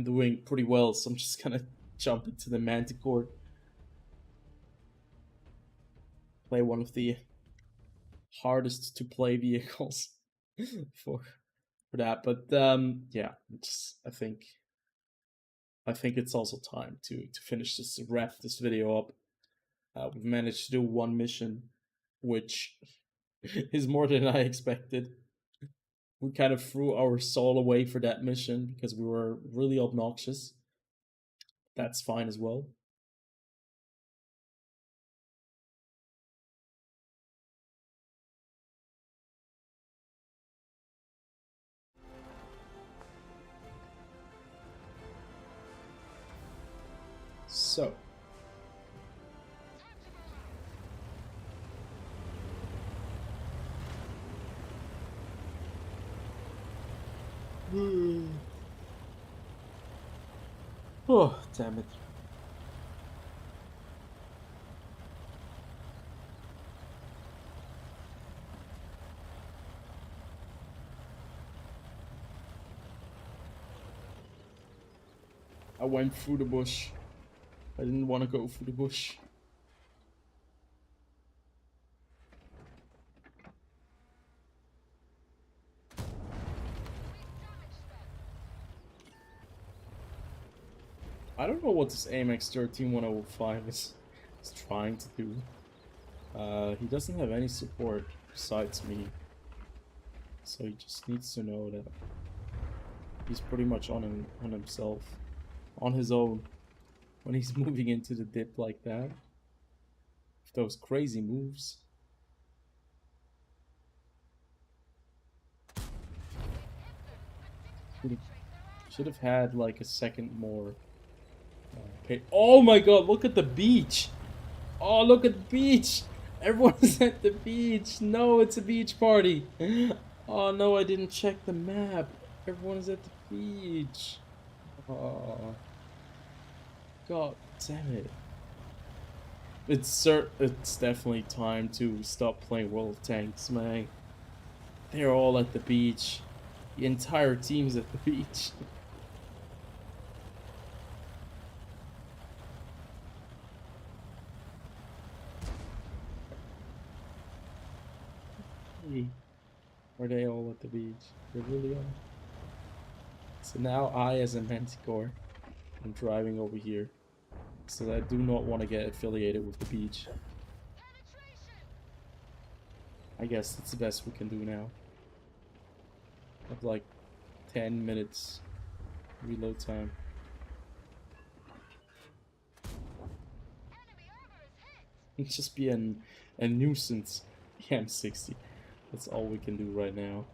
doing pretty well, so I'm just gonna jump into the Manticore. Play one of the hardest to play vehicles for that. But yeah, I think it's also time to finish this, wrap this video up. We've managed to do one mission, which is more than I expected. We kind of threw our soul away for that mission because we were really obnoxious. That's fine as well. So, oh, damn it. I went through the bush. I didn't want to go through the bush. I don't know what this AMX 13105 is trying to do. He doesn't have any support besides me. So he just needs to know that he's pretty much on himself. On his own. When he's moving into the dip like that. With those crazy moves. Should have had like a second more. Oh my god, look at the beach! Oh, look at the beach! Everyone's at the beach! No, it's a beach party! Oh no, I didn't check the map. Everyone's at the beach. Oh, god damn it. It's definitely time to stop playing World of Tanks, man. They're all at the beach. The entire team's at the beach. Hey, are they all at the beach? They really are. So now I, as a Manticore, am driving over here. So I do not want to get affiliated with the beach. I guess that's the best we can do now. Have like 10 minutes reload time. It'd just be a nuisance. The M60. That's all we can do right now.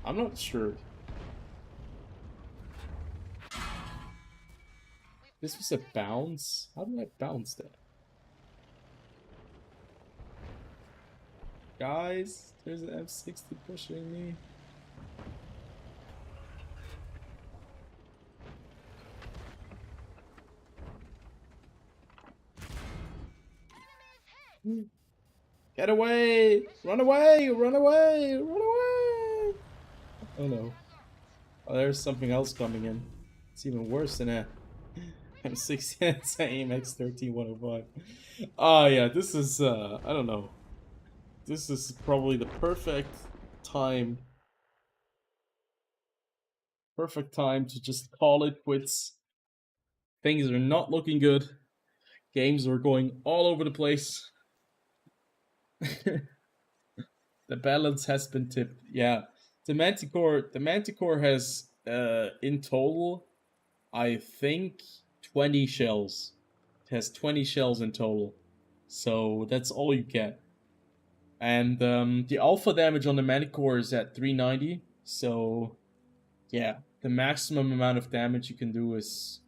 I'm not sure. This was a bounce? How did I bounce that? Guys, there's an M60 pushing me. Get away! Run away! Run away! Run away! Oh no. Oh, there's something else coming in. It's even worse than a M60. It's an AMX 13105. Oh yeah, this is, I don't know. This is probably the perfect time. Perfect time to just call it quits. Things are not looking good. Games are going all over the place. The balance has been tipped. Yeah. The Manticore has in total, I think 20 shells. It has 20 shells in total. So that's all you get. And the alpha damage on the Manticore is at 390. So yeah, the maximum amount of damage you can do is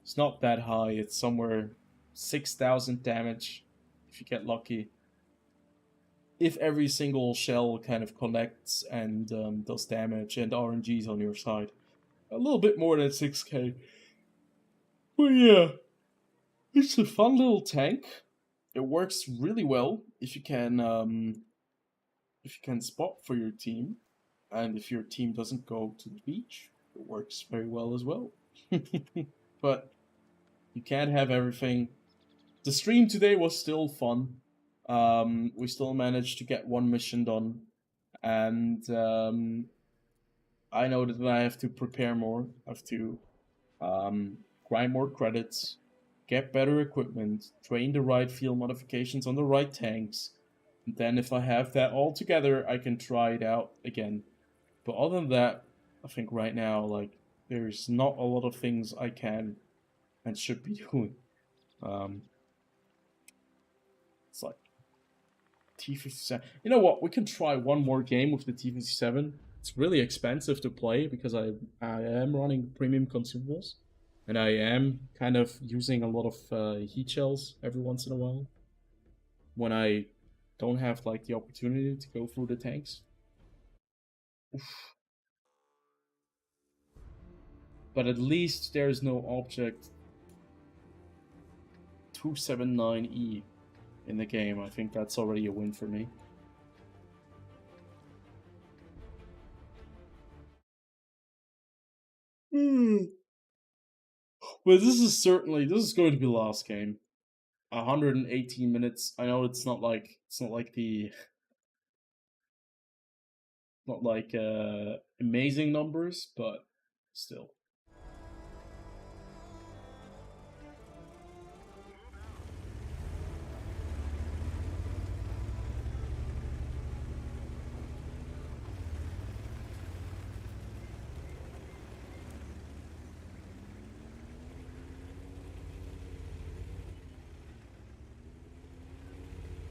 it's not that high. It's somewhere 6,000 damage if you get lucky. If every single shell kind of connects and does damage and RNG's on your side. A little bit more than 6k. But yeah, it's a fun little tank. It works really well if you can spot for your team, and if your team doesn't go to the beach, it works very well as well. But you can't have everything. The stream today was still fun. We still managed to get one mission done, and I know that I have to prepare more. I have to grind more credits, get better equipment, train the right field modifications on the right tanks. And then if I have that all together, I can try it out again. But other than that, I think right now, like, there's not a lot of things I can and should be doing. It's like T57. You know what? We can try one more game with the T57. It's really expensive to play because I am running premium consumables, and I am kind of using a lot of heat shells every once in a while when I don't have like the opportunity to go through the tanks. Oof. But at least there's no object 279E in the game. I think that's already a win for me. But this is going to be the last game. 118 minutes. I know it's not like amazing numbers, but still.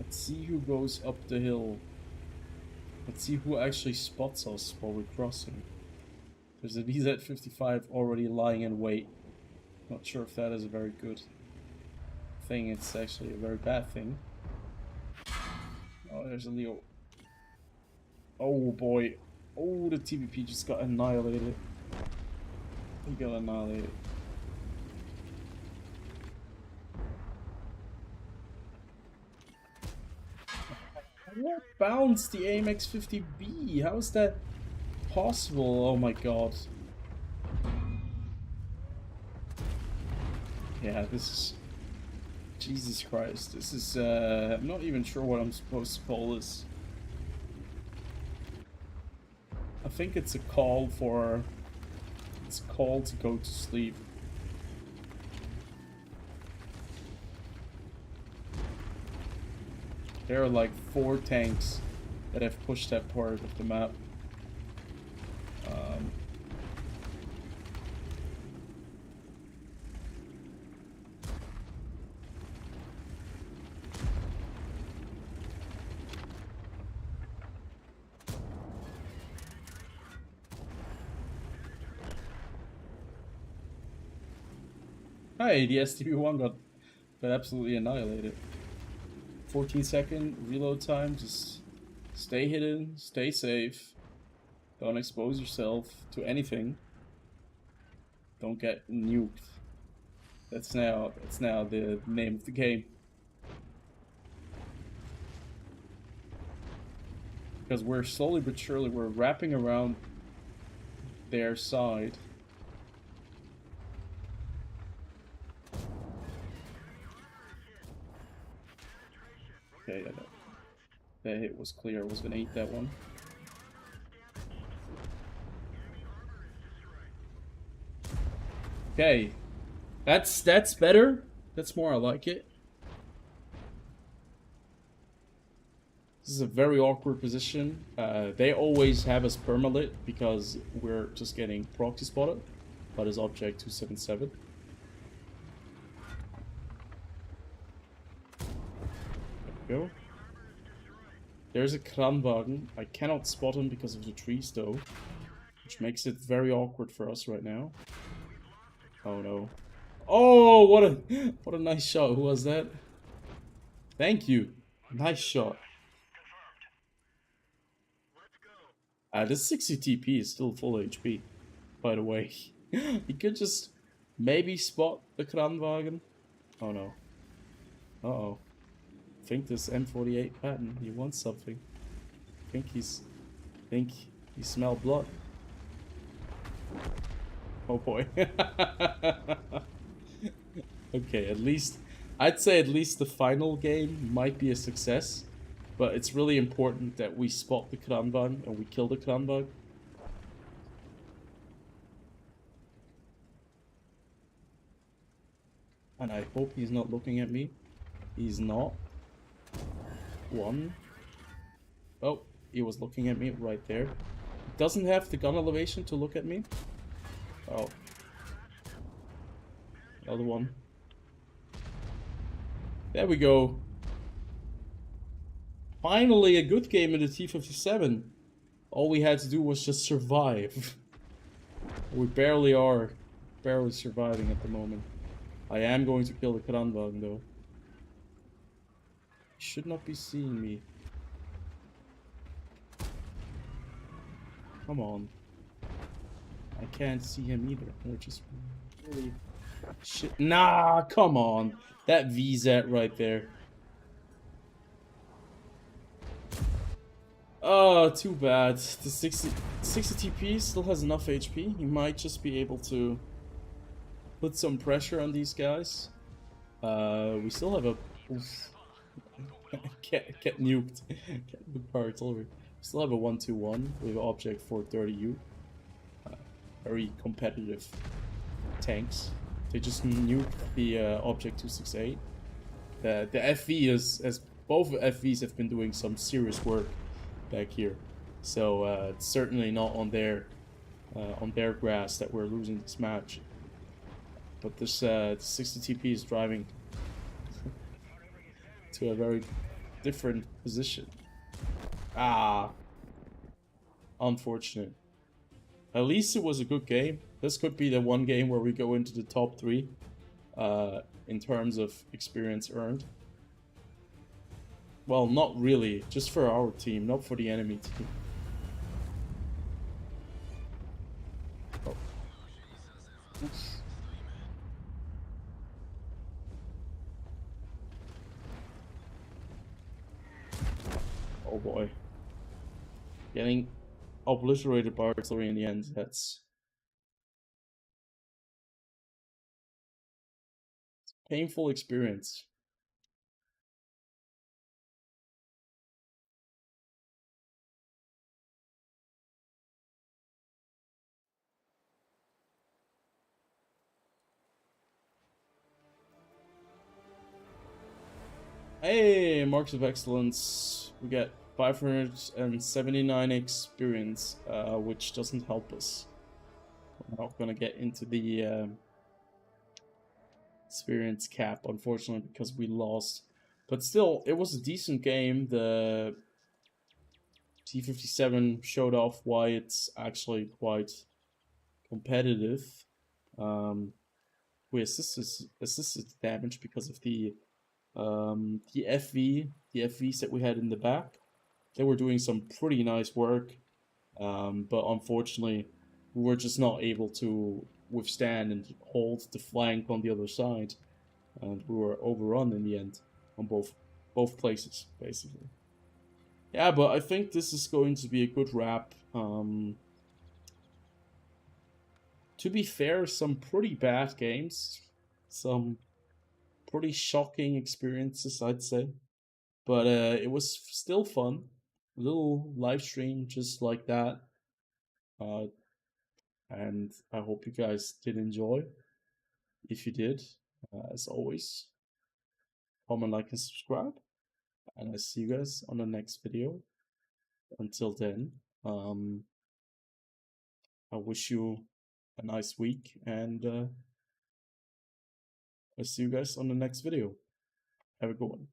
Let's see who goes up the hill. Let's see who actually spots us while we're crossing. There's a VZ-55 already lying in wait. Not sure if that is a very good thing. It's actually a very bad thing. Oh, there's a Leo. Oh boy. Oh, the TVP just got annihilated. He got annihilated. What bounced the AMX-50B? How is that possible? Oh my god. Yeah, this is... Jesus Christ. This is, I'm not even sure what I'm supposed to call this. I think it's a call for... It's a call to go to sleep. There are like 4 tanks that have pushed that part of the map. Hey, the STB-1 got absolutely annihilated. 14-second reload time, just stay hidden, stay safe, don't expose yourself to anything, don't get nuked. That's now the name of the game. Because we're slowly but surely, we're wrapping around their side. Okay, that hit was clear. I was gonna eat that one. Okay, that's better. That's more I like it. This is a very awkward position. They always have us permalit because we're just getting proxy spotted by this object 277. There we go. There's a Kranwagen. I cannot spot him because of the trees though, which makes it very awkward for us right now. Oh no. Oh, what a nice shot. Who was that? Thank you. Nice shot. This 60 TP is still full HP, by the way. He could just maybe spot the Kranwagen. Oh no. Uh-oh. I think this M48 pattern, he wants something. I think he smelled blood. Oh boy. Okay, at least, I'd say at least the final game might be a success. But it's really important that we spot the Kranwagen and we kill the Kranwagen. And I hope he's not looking at me. He's not. One. Oh, he was looking at me right there. He doesn't have the gun elevation to look at me. Oh. Another one. There we go. Finally a good game in the T-57. All we had to do was just survive. We barely are. Barely surviving at the moment. I am going to kill the Kranwagen though. He should not be seeing me. Come on. I can't see him either. Which is really... Shit. Nah, come on. That VZ right there. Oh, too bad. The 60 TP still has enough HP. He might just be able to put some pressure on these guys. We still have a... get nuked. Get nuked by artillery. We still have a 1-2-1 with object 430U. Very competitive tanks. They just nuked the object 268. The FV as both FVs have been doing some serious work back here, so it's certainly not on their grass that we're losing this match. But this 60 TP is driving to a very different position. Ah, unfortunate. At least it was a good game. This could be the one game where we go into the top 3 in terms of experience earned. Well, not really, just for our team, not for the enemy team. Oh. Oh boy. Getting obliterated by artillery in the end, that's painful experience. Hey, marks of excellence. We get 579 experience, which doesn't help us. We're not gonna get into the experience cap, unfortunately, because we lost. But still, it was a decent game. The T57 showed off why it's actually quite competitive. We assisted damage because of the FVs that we had in the back. They were doing some pretty nice work, but unfortunately, we were just not able to withstand and hold the flank on the other side, and we were overrun in the end on both places, basically. Yeah, but I think this is going to be a good wrap. To be fair, some pretty bad games, some pretty shocking experiences, I'd say. But it was still fun. A little live stream just like that. Uh, and I hope you guys did enjoy. If you did, as always, comment, like, and subscribe. And I see you guys on the next video. Until then, I wish you a nice week, and I'll see you guys on the next video. Have a good one.